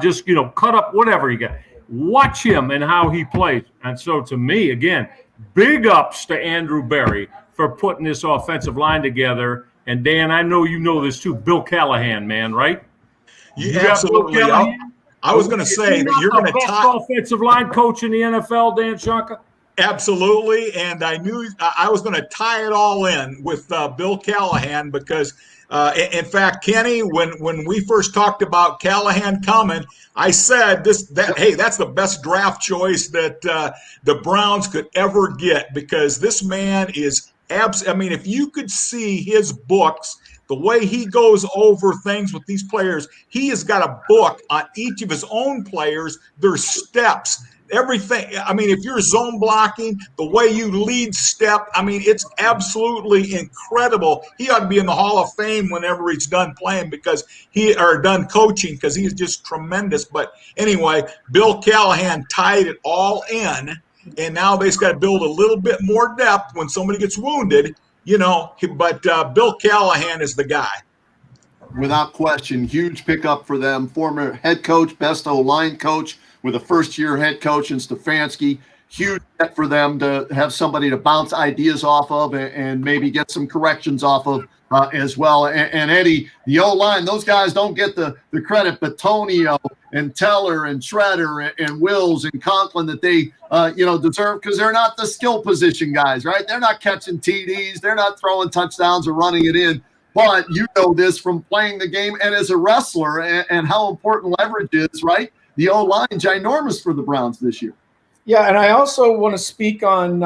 Just, cut up whatever you got. Watch him and how he plays. And so to me, again, big ups to Andrew Berry for putting this offensive line together. And Dan, I know you know this too. Bill Callahan, man, right? You absolutely. I was going to say that you're going to tie offensive line coach in the NFL, Dan Shonka. Absolutely, and I knew I was going to tie it all in with Bill Callahan because, in fact, Kenny, when we first talked about Callahan coming, I said hey, that's the best draft choice that the Browns could ever get because this man is I mean, if you could see his books, the way he goes over things with these players, he has got a book on each of his own players, their steps. Everything. I mean, if you're zone blocking, the way you lead step, I mean, it's absolutely incredible. He ought to be in the Hall of Fame whenever he's done playing done coaching because he is just tremendous. But anyway, Bill Callahan tied it all in, and now they just got to build a little bit more depth when somebody gets wounded, But Bill Callahan is the guy. Without question, huge pickup for them. Former head coach, best O-line coach, with a first-year head coach in Stefanski. Huge bet for them to have somebody to bounce ideas off of and maybe get some corrections off of as well. And Eddie, the O-line, those guys don't get the credit, but Tonio and Teller and Shredder and Wills and Conklin that they deserve because they're not the skill position guys, right? They're not catching TDs. They're not throwing touchdowns or running it in. But you know this from playing the game and as a wrestler and how important leverage is, right? The O-line ginormous for the Browns this year. Yeah, and I also want to speak on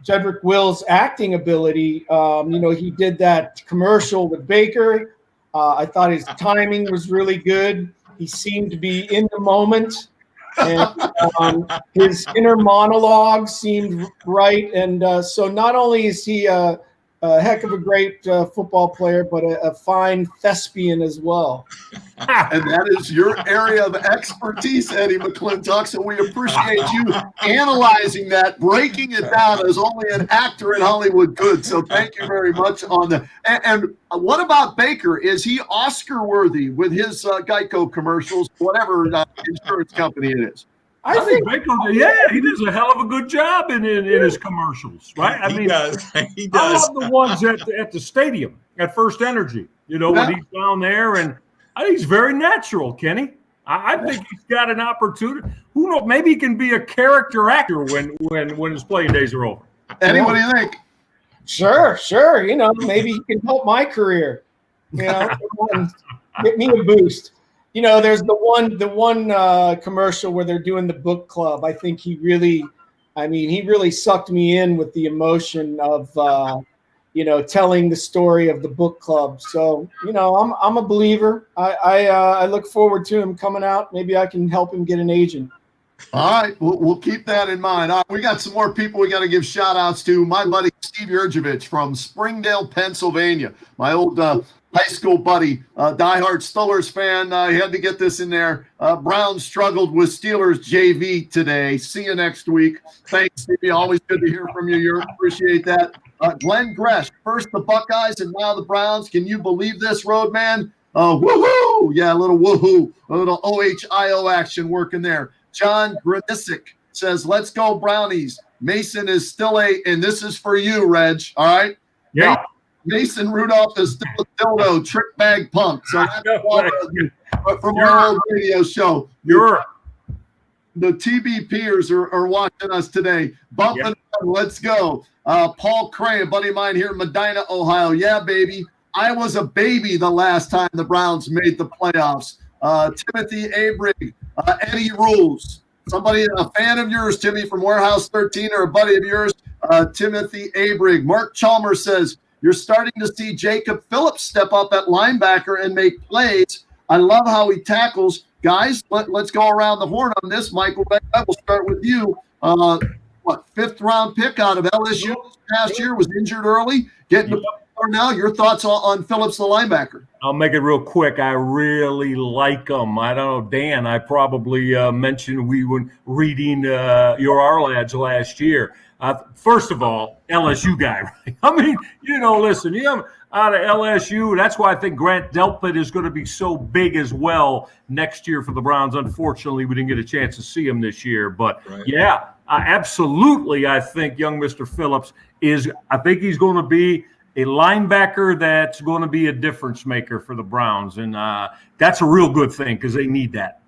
Jedrick Wills' acting ability. He did that commercial with Baker. I thought his timing was really good. He seemed to be in the moment. And his inner monologue seemed right. And so not only is he a heck of a great football player, but a fine thespian as well. And that is your area of expertise, Eddie Mcclintock. So we appreciate you analyzing that, breaking it down as only an actor in Hollywood could. So thank you very much on that. And what about Baker? Is he Oscar worthy with his Geico commercials, whatever insurance company it is? I think Baker, he does a hell of a good job in his commercials, right? He does. I love the ones at the stadium at First Energy. When he's down there, and I think he's very natural, Kenny. I think he's got an opportunity. Who knows? Maybe he can be a character actor when his playing days are over. Eddie, what do you think? Sure. Maybe he can help my career. Get me a boost. There's the one commercial where they're doing the book club. I think he really sucked me in with the emotion of, telling the story of the book club. So, I'm a believer. I look forward to him coming out. Maybe I can help him get an agent. All right, we'll keep that in mind. We got some more people we got to give shout-outs to. My buddy Steve Yurjevich from Springdale, Pennsylvania. My old high school buddy, diehard Steelers fan. He had to get this in there. Browns struggled with Steelers JV today. See you next week. Thanks, Stevie. Always good to hear from you. Appreciate that. Glenn Gresh, first the Buckeyes and now the Browns. Can you believe this, Roadman? Woohoo! Yeah, a little woohoo. A little OHIO action working there. John Granisic says, let's go Brownies. Mason is still and this is for you, Reg. All right? Yeah. Mason Rudolph is still a dildo trick bag punk. So that's from our old radio show. The TBPers are watching us today. Bumping on, let's go. Paul Cray, a buddy of mine here in Medina, Ohio. Yeah, baby. I was a baby the last time the Browns made the playoffs. Timothy Abrig, Eddie Rules. Somebody, a fan of yours, Timmy, from Warehouse 13, or a buddy of yours, Timothy Abrig. Mark Chalmers says, you're starting to see Jacob Phillips step up at linebacker and make plays. I love how he tackles. Guys, let's go around the horn on this. Michael, we'll start with you. what, 5th-round pick out of LSU this past year, was injured early, getting to now. Your thoughts on Phillips, the linebacker? I'll make it real quick. I really like him. I don't know, Dan, I probably mentioned we were reading your R-Lads last year. First of all, LSU guy, right? I mean, listen, him out of LSU. That's why I think Grant Delpit is going to be so big as well next year for the Browns. Unfortunately, we didn't get a chance to see him this year. But, yeah, absolutely, I think young Mr. Phillips I think he's going to be a linebacker that's going to be a difference maker for the Browns. And that's a real good thing because they need that.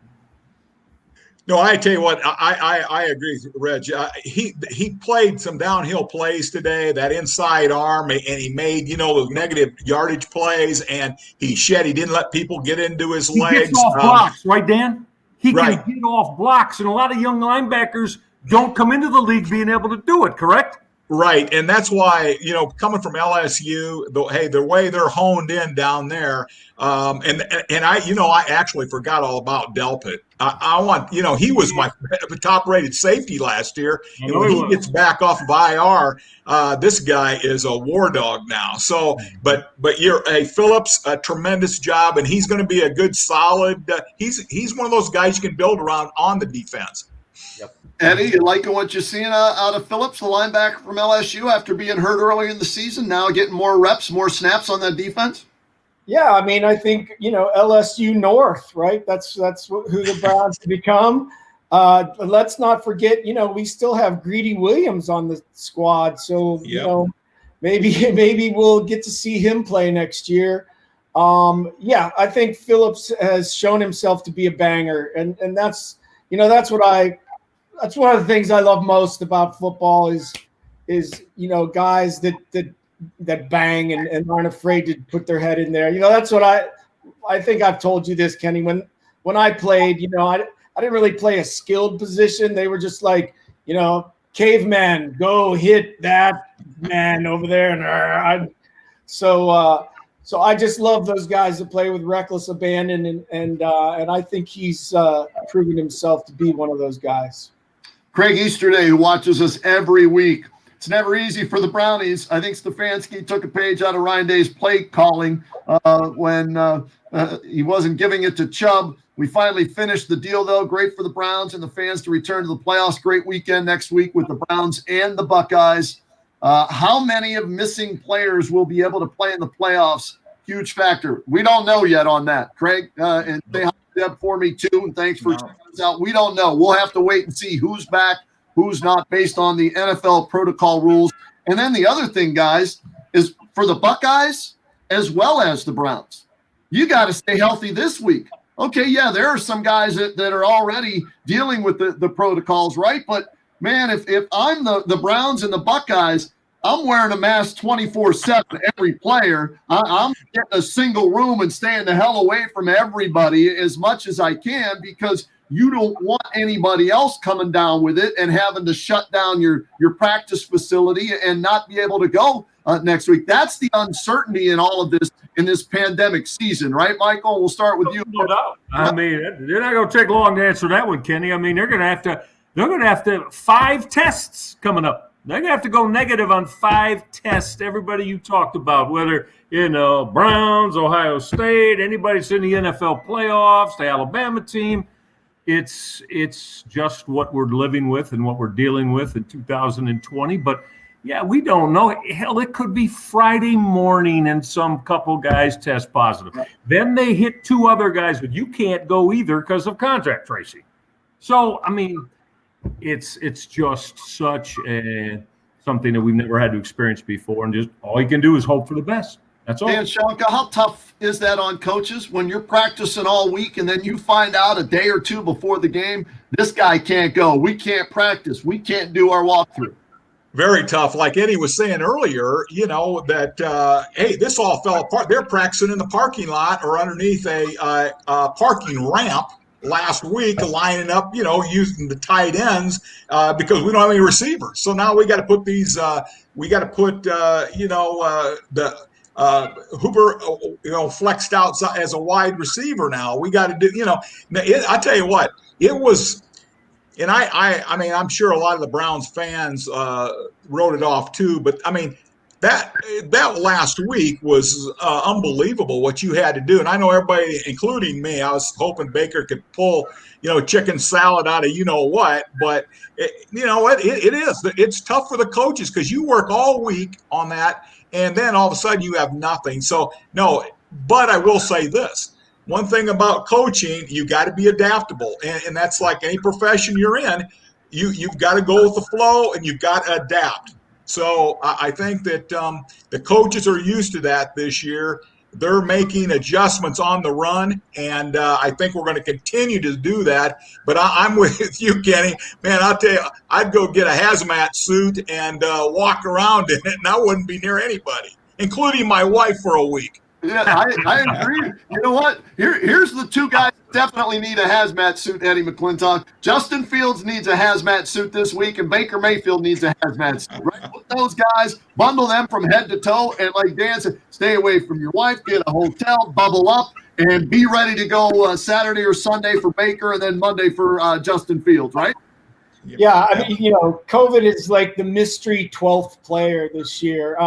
No, I tell you what, I agree, Reg. He played some downhill plays today, that inside arm, and he made, those negative yardage plays, and he didn't let people get into his legs. He gets off blocks, right, Dan? He can get off blocks, and a lot of young linebackers don't come into the league being able to do it, correct? Right, and that's why, coming from LSU, the way they're honed in down there, and I actually forgot all about Delpit. I want, he was my top-rated safety last year, and when he gets back off of IR, this guy is a war dog now. So, but Phillips, a tremendous job, and he's going to be a good, solid. He's one of those guys you can build around on the defense. Yep. Eddie, you liking what you're seeing out of Phillips, the linebacker from LSU, after being hurt earlier in the season, now getting more reps, more snaps on that defense? Yeah, I mean, I think, LSU North, right? That's who the Browns have become. Let's not forget, we still have Greedy Williams on the squad. So, maybe we'll get to see him play next year. I think Phillips has shown himself to be a banger. And that's one of the things I love most about football is guys that bang and aren't afraid to put their head in there. That's what I think I've told you this, Kenny. When I played, I didn't really play a skilled position. They were just like, caveman, go hit that man over there. So I just love those guys that play with reckless abandon, and I think he's proven himself to be one of those guys. Craig Easterday, who watches us every week. It's never easy for the Brownies. I think Stefanski took a page out of Ryan Day's play calling when he wasn't giving it to Chubb. We finally finished the deal, though. Great for the Browns and the fans to return to the playoffs. Great weekend next week with the Browns and the Buckeyes. How many of missing players will be able to play in the playoffs? Huge factor. We don't know yet on that, Craig. And say hi to Deb for me, too, and thanks for checking us out. We don't know. We'll have to wait and see who's back, who's not, based on the NFL protocol rules. And then the other thing, guys, is for the Buckeyes as well as the Browns, you got to stay healthy this week. Okay, yeah, there are some guys that are already dealing with the protocols, right? But, man, if I'm the Browns and the Buckeyes, I'm wearing a mask 24/7, every player. I'm getting a single room and staying the hell away from everybody as much as I can, because you don't want anybody else coming down with it and having to shut down your practice facility and not be able to go next week. That's the uncertainty in all of this, in this pandemic season, right, Michael? We'll start with you. No doubt. I mean, they're not going to take long to answer that one, Kenny. I mean, they're going to have to 5 tests coming up. They're going to have to go negative on 5 tests. Everybody you talked about, whether, Browns, Ohio State, anybody that's in the NFL playoffs, the Alabama team. It's just what we're living with and what we're dealing with in 2020. But, yeah, we don't know. Hell, it could be Friday morning and some couple guys test positive. Right. Then they hit 2 other guys, but you can't go either because of contact tracing. So, I mean, it's just such something that we've never had to experience before, and just all you can do is hope for the best. That's all. Dan Shanka, how tough is that on coaches when you're practicing all week and then you find out a day or 2 before the game, this guy can't go, we can't practice, we can't do our walkthrough? Very tough. Like Eddie was saying earlier, that, hey, this all fell apart. They're practicing in the parking lot or underneath a parking ramp last week, lining up, using the tight ends because we don't have any receivers. So now we got to put these, Hooper, flexed out as a wide receiver now. We got to do, I tell you what, it was And I mean, I'm sure a lot of the Browns fans wrote it off too. But I mean, that last week was unbelievable what you had to do. And I know everybody, including me, I was hoping Baker could pull, chicken salad out of what. But you know what? It is. It's tough for the coaches because you work all week on that, and then all of a sudden you have nothing. So no. But I will say this. One thing about coaching, you got to be adaptable, and that's like any profession you're in. You've got to go with the flow, and you've got to adapt. So I think that the coaches are used to that this year. They're making adjustments on the run, and I think we're going to continue to do that. But I'm with you, Kenny. Man, I'll tell you, I'd go get a hazmat suit and walk around in it, and I wouldn't be near anybody, including my wife, for a week. Yeah, I agree. You know what? Here's the two guys that definitely need a hazmat suit, Eddie Mcclintock. Justin Fields needs a hazmat suit this week, and Baker Mayfield needs a hazmat suit. Right? Put those guys, bundle them from head to toe, and like Dan said, stay away from your wife, get a hotel, bubble up, and be ready to go Saturday or Sunday for Baker, and then Monday for Justin Fields, right? Yeah, I mean, COVID is like the mystery 12th player this year.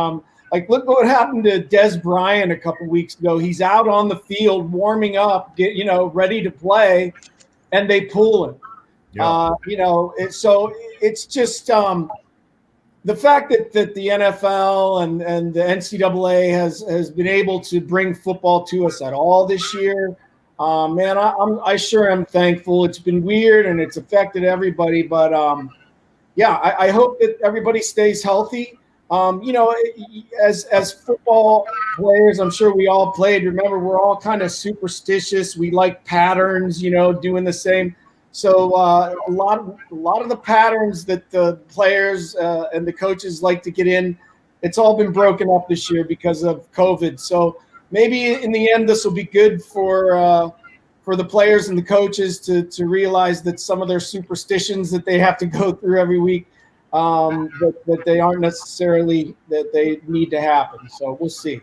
Like, look what happened to Des Bryant a couple weeks ago. He's out on the field warming up, ready to play, and they pull him. Yeah. So it's just the fact that the NFL and the NCAA has been able to bring football to us at all this year. Man, I sure am thankful. It's been weird and it's affected everybody, but I hope that everybody stays healthy. As football players, I'm sure we all played. Remember, we're all kind of superstitious. We like patterns, doing the same. So a lot of the patterns that the players and the coaches like to get in, it's all been broken up this year because of COVID. So maybe in the end, this will be good for the players and the coaches to realize that some of their superstitions that they have to go through every week, that they aren't necessarily that they need to happen. So we'll see.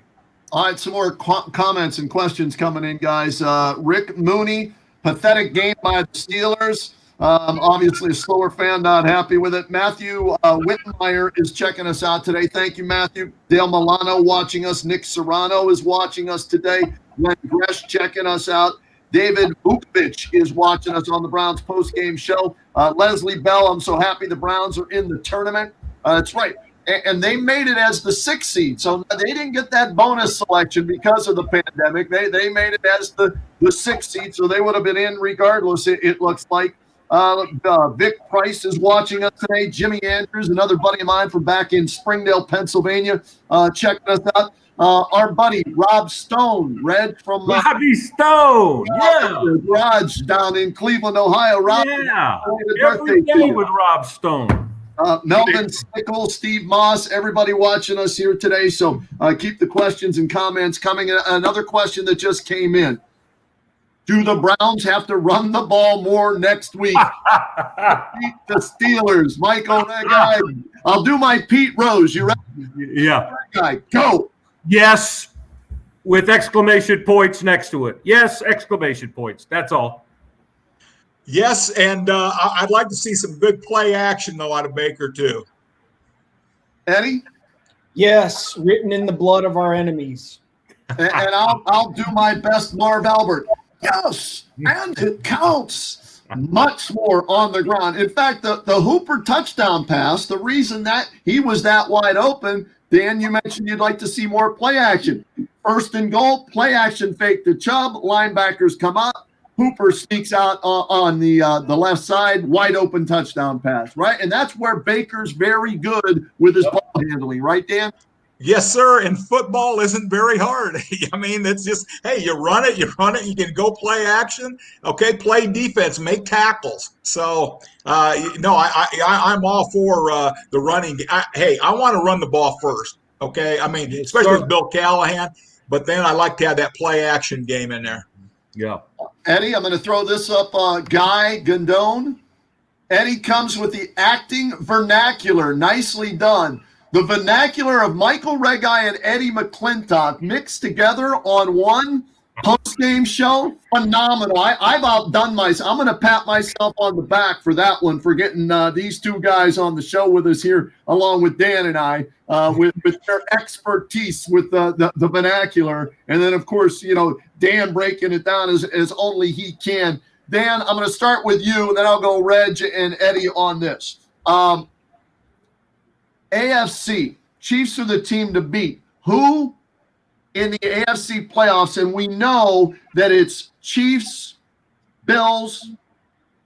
All right, some more comments and questions coming in, guys. Rick Mooney, pathetic game by the Steelers. Obviously a slower fan, not happy with it. Matthew Whitmire is checking us out today. Thank you, Matthew. Dale Milano watching us. Nick Serrano is watching us today. Glenn Gresh checking us out. David Vukovic is watching us on the Browns post-game show. Leslie Bell, I'm so happy the Browns are in the tournament. That's right. And they made it as the 6th seed. So they didn't get that bonus selection because of the pandemic. They made it as the 6th seed, so they would have been in regardless, it looks like. Vic Price is watching us today. Jimmy Andrews, another buddy of mine from back in Springdale, Pennsylvania, checking us out. Our buddy Rob Stone, Red from Robbie Stone, Garage down in Cleveland, Ohio. Rob, every day with Rob Stone. Melvin Stickle, Steve Moss, everybody watching us here today. So keep the questions and comments coming. Another question that just came in. Do the Browns have to run the ball more next week? Beat the Steelers. Mike O'Reilly. I'll do my Pete Rose. You ready? Yeah. Guy, go. Yes, with exclamation points next to it. Yes, exclamation points. That's all. Yes, and I'd like to see some good play action, though, out of Baker, too. Eddie? Yes, written in the blood of our enemies. And I'll do my best, Marv Albert. Yes, and it counts. Much more on the ground. In fact, the Hooper touchdown pass, the reason that he was that wide open, Dan, you mentioned you'd like to see more play action. 1st and goal, play action fake to Chubb, linebackers come up, Hooper sneaks out on the left side, wide open touchdown pass, right? And that's where Baker's very good with his ball handling, right, Dan? Yes, sir. And football isn't very hard. I mean, it's just, hey, you run it. You can go play action. Okay, play defense, make tackles. So, I'm all for the running. I want to run the ball first. Okay, I mean, especially with Bill Callahan. But then I like to have that play action game in there. Yeah. Eddie, I'm going to throw this up. Guy Gondone. Eddie comes with the acting vernacular. Nicely done. The vernacular of Michael Regai and Eddie McClintock mixed together on one Post-game show, phenomenal. I've outdone myself. I'm going to pat myself on the back for that one, for getting these two guys on the show with us here, along with Dan and I, with their expertise with the vernacular. And then, of course, Dan breaking it down as only he can. Dan, I'm going to start with you, and then I'll go Reg and Eddie on this. AFC, Chiefs are the team to beat. Who in the AFC playoffs? And we know that it's Chiefs, Bills,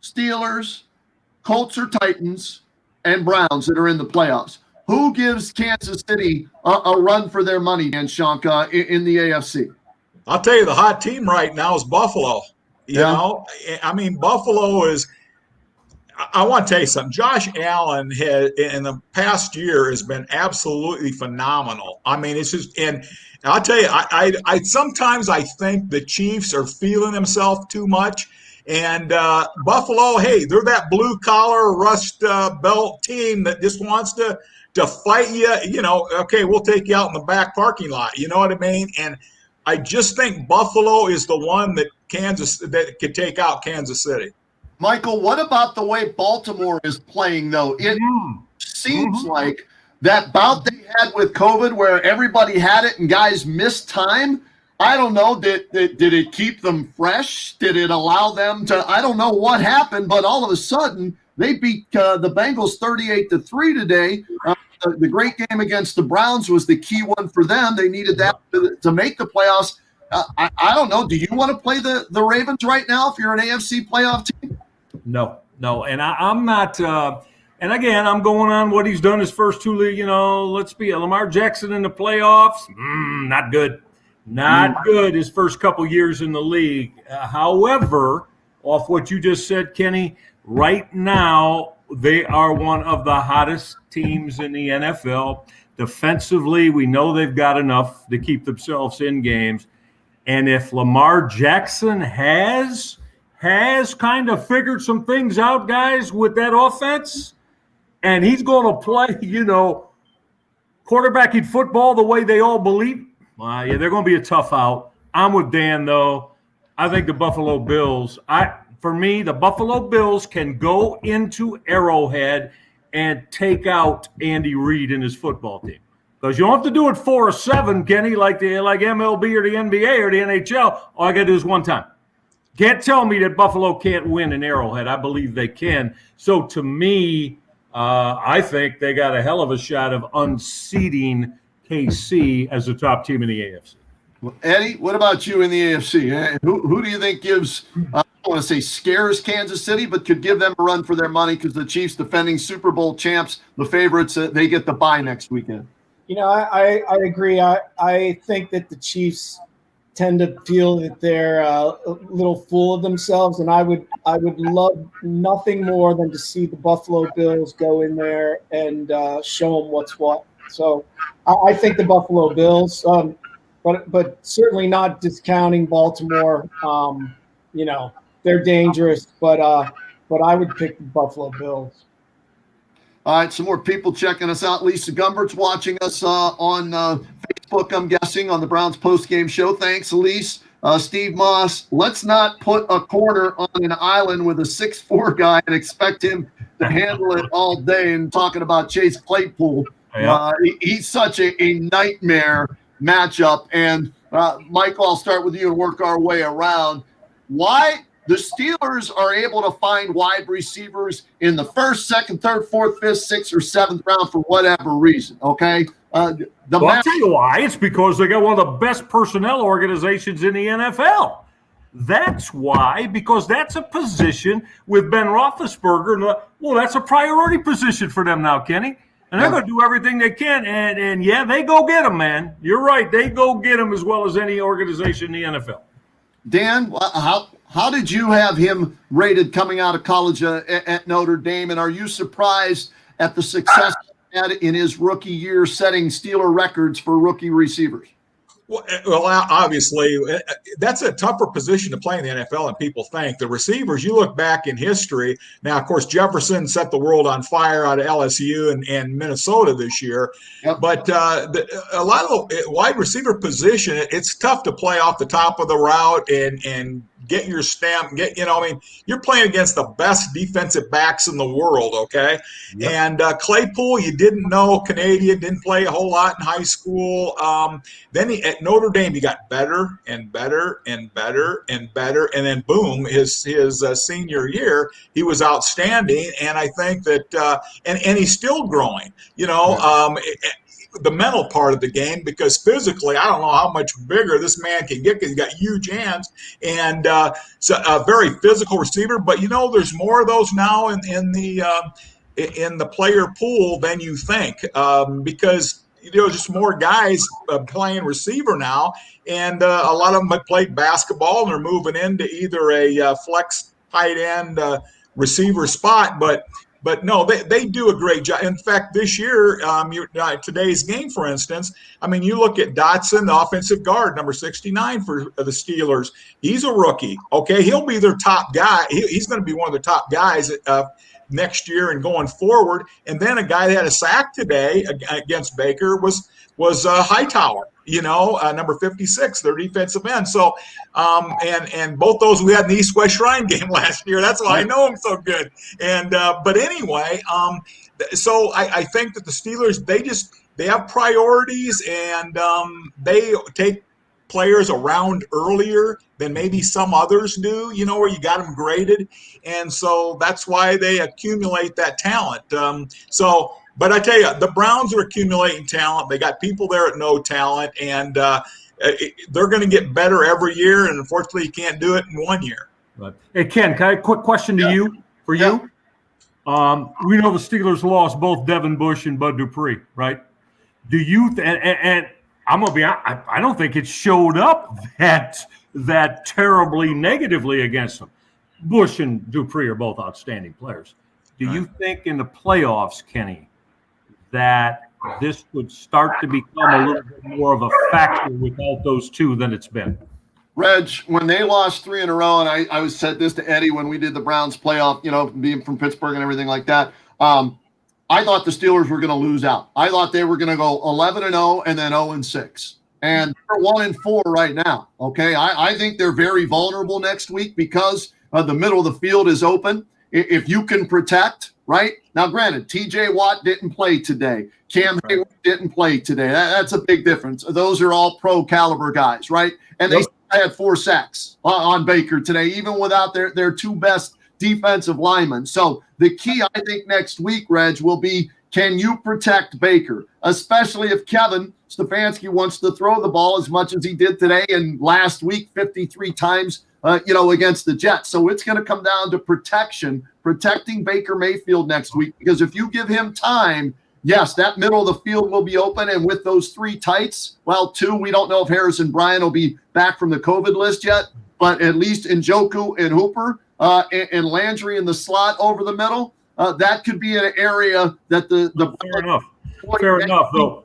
Steelers, Colts or Titans, and Browns that are in the playoffs. Who gives Kansas City a run for their money, Dan Shanka, in the AFC? I'll tell you, the hot team right now is Buffalo. You know, I mean, Buffalo is – I want to tell you something. Josh Allen in the past year has been absolutely phenomenal. I mean, it's just – and I'll tell you, I sometimes I think the Chiefs are feeling themselves too much. And Buffalo, hey, they're that blue-collar, rust belt team that just wants to fight you. Okay, we'll take you out in the back parking lot. You know what I mean? And I just think Buffalo is the one that could take out Kansas City. Michael, what about the way Baltimore is playing, though? It seems like that bout they had with COVID where everybody had it and guys missed time. I don't know. Did it keep them fresh? Did it allow them to – I don't know what happened, but all of a sudden they beat the Bengals 38-3 today. The great game against the Browns was the key one for them. They needed that to make the playoffs. I don't know. Do you want to play the Ravens right now if you're an AFC playoff team? No. And I'm not and again, I'm going on what he's done his first two league. Let's be Lamar Jackson in the playoffs. Not good. Not good his first couple years in the league. However, off what you just said, Kenny, right now they are one of the hottest teams in the NFL. Defensively, we know they've got enough to keep themselves in games. And if Lamar Jackson has kind of figured some things out, guys, with that offense, and he's going to play, quarterbacking football the way they all believe, they're going to be a tough out. I'm with Dan, though. I think the Buffalo Bills, for me, the Buffalo Bills can go into Arrowhead and take out Andy Reid and his football team. Because you don't have to do it 4 or 7, Kenny, like MLB or the NBA or the NHL. All I got to do is one time. Can't tell me that Buffalo can't win in Arrowhead. I believe they can. So to me, I think they got a hell of a shot of unseating KC as the top team in the AFC. Well, Eddie, what about you in the AFC? Who do you think gives, I don't want to say scares Kansas City, but could give them a run for their money? Because the Chiefs, defending Super Bowl champs, the favorites, they get the bye next weekend. I agree. I think that the Chiefs tend to feel that they're a little full of themselves, and I would love nothing more than to see the Buffalo Bills go in there and show them what's what. So I think the Buffalo Bills, but certainly not discounting Baltimore. They're dangerous, but I would pick the Buffalo Bills. All right, some more people checking us out. Lisa Gumbert's watching us on Facebook, I'm guessing, on the Browns postgame show. Thanks, Elise. Steve Moss, let's not put a corner on an island with a 6'4" guy and expect him to handle it all day. And talking about Chase Claypool, he's such a nightmare matchup. And, Michael, I'll start with you and work our way around. Why the Steelers are able to find wide receivers in the 1st, 2nd, 3rd, 4th, 5th, 6th, or 7th round for whatever reason, okay? I'll tell you why. It's because they got one of the best personnel organizations in the NFL. That's why, because that's a position with Ben Roethlisberger. Well, that's a priority position for them now, Kenny. And they're going to do everything they can. And they go get them, man. You're right. They go get them as well as any organization in the NFL. Dan, how did you have him rated coming out of college at Notre Dame? And are you surprised at the success he had in his rookie year setting Steeler records for rookie receivers? Well, obviously, that's a tougher position to play in the NFL than people think. The receivers, you look back in history. Now, of course, Jefferson set the world on fire out of LSU and Minnesota this year. Yep. But a lot of the wide receiver position, it's tough to play off the top of the route and get your stamp. You're playing against the best defensive backs in the world, okay? Yep. And Claypool, you didn't know, Canadian, didn't play a whole lot in high school. Then at Notre Dame, he got better and better and better and better, and then boom, his senior year, he was outstanding. And I think that, and he's still growing. The mental part of the game, because physically, I don't know how much bigger this man can get because he's got huge hands and so a very physical receiver. But there's more of those now in the player pool than you think, because just more guys playing receiver now, and a lot of them have played basketball and they're moving into either a flex tight end receiver spot, but no, they do a great job. In fact, this year, today's game, for instance, you look at Dotson, the offensive guard, number 69 for the Steelers. He's a rookie. Okay, he'll be their top guy. He's going to be one of the top guys next year and going forward. And then a guy that had a sack today against Baker was Hightower, number 56, their defensive end. So, and both those we had in the East-West Shrine game last year. That's why I know him so good. And but anyway, so I think that the Steelers, they have priorities, and they take players around earlier than maybe some others do, where you got them graded. And so that's why they accumulate that talent. But I tell you, the Browns are accumulating talent. They got people there at no talent, and they're going to get better every year. And unfortunately, you can't do it in 1 year. Right. Hey, Ken, can I have a quick question to you? We know the Steelers lost both Devin Bush and Bud Dupree, right? Do you and I'm gonna be honest, I don't think it showed up that terribly negatively against them. Bush and Dupree are both outstanding players. Do you think in the playoffs, Kenny, that this would start to become a little bit more of a factor without those two than it's been? Reg, when they lost 3 in a row, and I said this to Eddie when we did the Browns playoff, being from Pittsburgh and everything like that, I thought the Steelers were going to lose out. I thought they were going to go 11-0 and then 0-6. And they're 1-4 right now, okay? I think they're very vulnerable next week because the middle of the field is open. If you can protect, right? Now, granted, T.J. Watt didn't play today. Cam Hayward didn't play today. That's a big difference. Those are all pro-caliber guys, right? And they had 4 sacks on Baker today, even without their 2 best defensive linemen. So the key, I think, next week, Reg, will be, can you protect Baker, especially if Kevin Stefanski wants to throw the ball as much as he did today and last week 53 times, against the Jets. So it's going to come down to protecting Baker Mayfield next week, because if you give him time, yes, that middle of the field will be open. And with those 3 tights, 2, we don't know if Harrison Bryant will be back from the COVID list yet, but at least Njoku and Hooper and Landry in the slot over the middle, that could be an area that the Fair enough, though.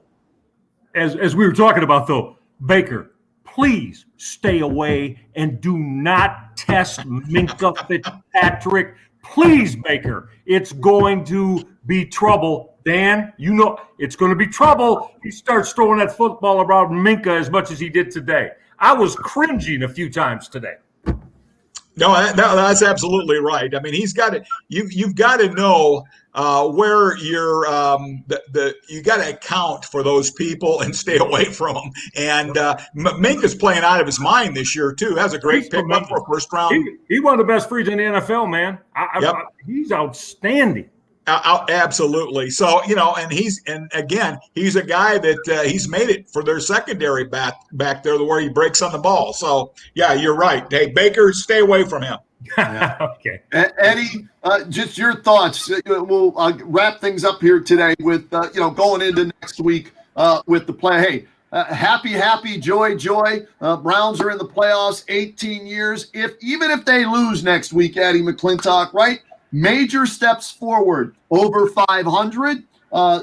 As we were talking about, though, Baker, please stay away and do not test Minkah Fitzpatrick. Please, Baker. It's going to be trouble. Dan, it's going to be trouble. He starts throwing that football around Minkah as much as he did today. I was cringing a few times today. No, that's absolutely right. He's got to. You've got to know where you're. You got to account for those people and stay away from them. And Minkah's playing out of his mind this year too. Has a great pickup for first round. He's one of the best frees in the NFL, man. He's outstanding. Absolutely. So, and he's a guy that he's made it for their secondary back there where he breaks on the ball. So, yeah, you're right. Hey, Baker, stay away from him. Okay. Eddie, just your thoughts. We'll wrap things up here today with, going into next week with the play. Hey, happy, joy. Browns are in the playoffs, 18 years. Even if they lose next week, Eddie Mcclintock, right? Major steps forward, over 500,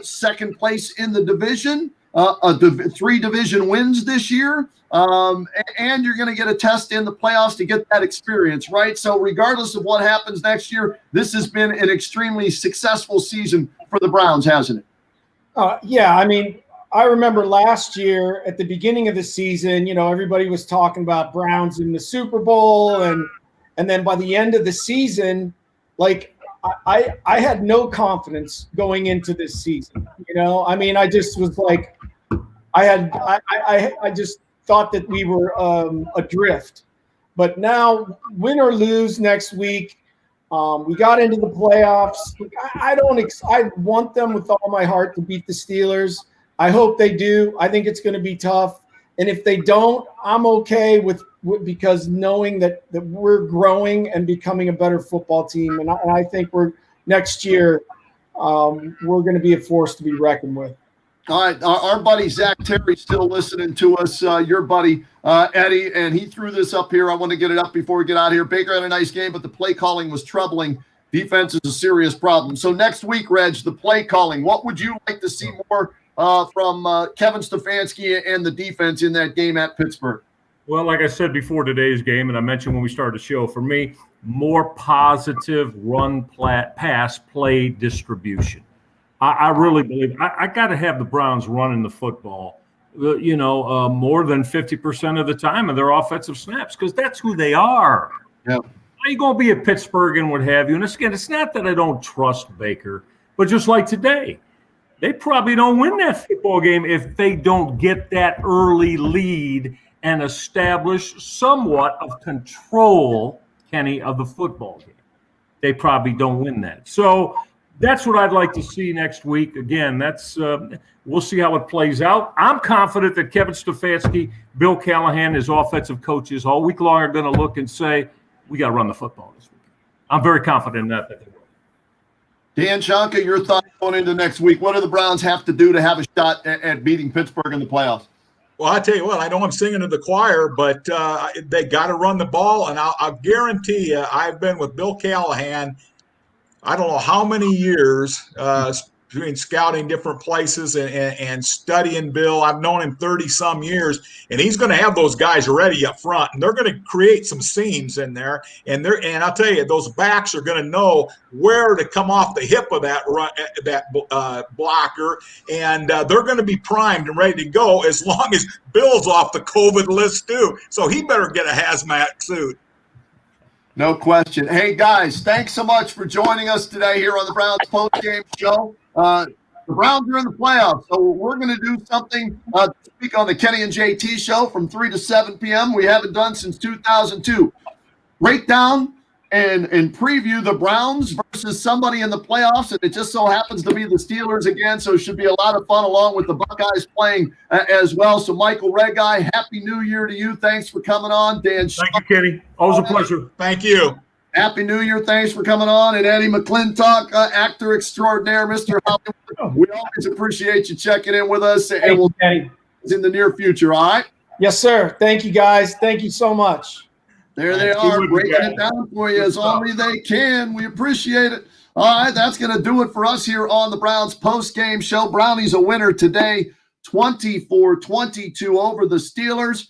second place in the division, 3 division wins this year. And you're going to get a test in the playoffs to get that experience, right? So regardless of what happens next year, this has been an extremely successful season for the Browns, hasn't it? Yeah, I mean, I remember last year at the beginning of the season, everybody was talking about Browns in the Super Bowl, and then by the end of the season, like I had no confidence going into this season. I mean, I just was like, I just thought that we were adrift. But now, win or lose next week, we got into the playoffs. I want them with all my heart to beat the Steelers. I hope they do. I think it's going to be tough. And if they don't, I'm okay with because knowing that we're growing and becoming a better football team. And I think next year we're going to be a force to be reckoned with. All right, our buddy Zach Terry's still listening to us, your buddy Eddie, and he threw this up here. I want to get it up before we get out of here. Baker had a nice game, but the play calling was troubling. Defense is a serious problem. So next week, Reg, the play calling, what would you like to see more from Kevin Stefanski and the defense in that game at Pittsburgh? Well, like I said before today's game, and I mentioned when we started the show, for me, more positive pass play distribution. I really believe I got to have the Browns running the football, more than 50% of the time of their offensive snaps, because that's who they are. Yeah. How you going to be at Pittsburgh and what have you? And again, it's not that I don't trust Baker, but just like today, they probably don't win that football game if they don't get that early lead and establish somewhat of control, Kenny, of the football game. They probably don't win that. So that's what I'd like to see next week. Again, we'll see how it plays out. I'm confident that Kevin Stefanski, Bill Callahan, his offensive coaches all week long are going to look and say, we got to run the football this week. I'm very confident in that they will. Dan Shanka, your thoughts going into next week. What do the Browns have to do to have a shot at beating Pittsburgh in the playoffs? Well, I tell you what, I know I'm singing to the choir, but they got to run the ball, and I'll guarantee you, I've been with Bill Callahan I don't know how many years between scouting different places and studying Bill. I've known him 30-some years, and he's going to have those guys ready up front, and they're going to create some seams in there. And I'll tell you, those backs are going to know where to come off the hip of that blocker, and they're going to be primed and ready to go as long as Bill's off the COVID list too. So he better get a hazmat suit. No question. Hey, guys, thanks so much for joining us today here on the Browns Postgame Show. The Browns are in the playoffs, so we're going to do something to speak on the Kenny and JT Show from 3 to 7 p.m. We haven't done since 2002. Break down and preview the Browns versus somebody in the playoffs, and it just so happens to be the Steelers again, so it should be a lot of fun along with the Buckeyes playing as well. So, Michael Regai, Happy New Year to you. Thanks for coming on. Dan, thank you, Kenny. Always a pleasure. Thank you. Happy New Year. Thanks for coming on. And Eddie Mcclintock, actor extraordinaire, Mr. Hollywood. We always appreciate you checking in with us, and we'll see you in the near future, all right? Yes, sir. Thank you, guys. Thank you so much. There they are, breaking it down for you as only they can. We appreciate it. All right, that's going to do it for us here on the Browns Post-Game Show. Brownies a winner today, 24-22 over the Steelers.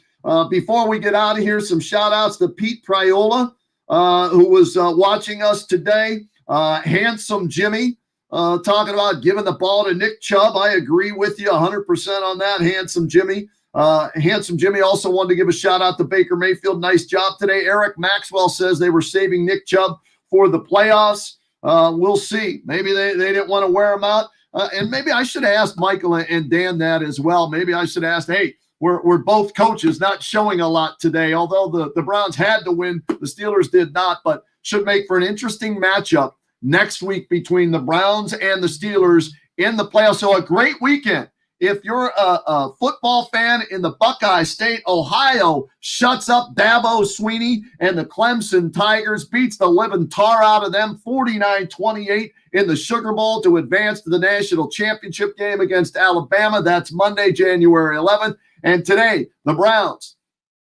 Before we get out of here, some shout-outs to Pete Priola, who was watching us today. Handsome Jimmy, talking about giving the ball to Nick Chubb. I agree with you 100% on that, Handsome Jimmy. Handsome Jimmy also wanted to give a shout out to Baker Mayfield. Nice job today. Eric Maxwell says they were saving Nick Chubb for the playoffs. We'll see. Maybe they didn't want to wear him out. And maybe I should have asked Michael and Dan that as well. Maybe I should ask, hey, we're both coaches not showing a lot today. Although the Browns had to win, the Steelers did not, but should make for an interesting matchup next week between the Browns and the Steelers in the playoffs. So a great weekend. If you're a football fan in the Buckeye State, Ohio shuts up Dabo Swinney and the Clemson Tigers, beats the living tar out of them 49-28 in the Sugar Bowl to advance to the national championship game against Alabama. That's Monday, January 11th. And today, the Browns,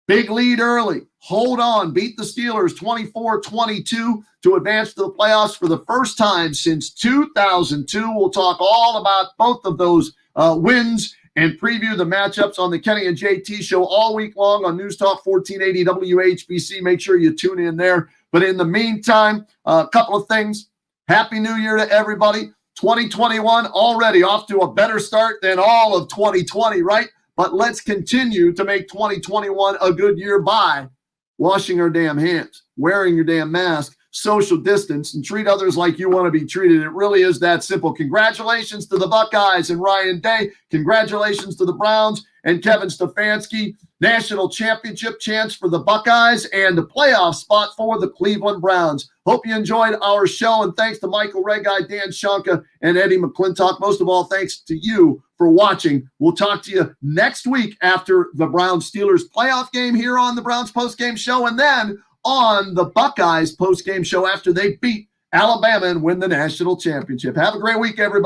big lead early, hold on, beat the Steelers 24-22 to advance to the playoffs for the first time since 2002. We'll talk all about both of those wins and preview the matchups on the Kenny and JT show all week long on News Talk 1480 WHBC. Make sure you tune in there. But in the meantime, a couple of things. Happy New Year to everybody. 2021 already off to a better start than all of 2020, right? But let's continue to make 2021 a good year by washing our damn hands, wearing your damn mask, social distance, and treat others like you want to be treated. It really is that simple. Congratulations to the Buckeyes and Ryan Day. Congratulations to the Browns and Kevin Stefanski. National championship chance for the Buckeyes and the playoff spot for the Cleveland Browns. Hope you enjoyed our show, and thanks to Michael Regai, Dan Shanka, and Eddie Mcclintock. Most of all, thanks to you for watching. We'll talk to you next week after the Browns-Steelers playoff game here on the Browns postgame show, and then on the Buckeyes postgame show after they beat Alabama and win the national championship. Have a great week, everybody.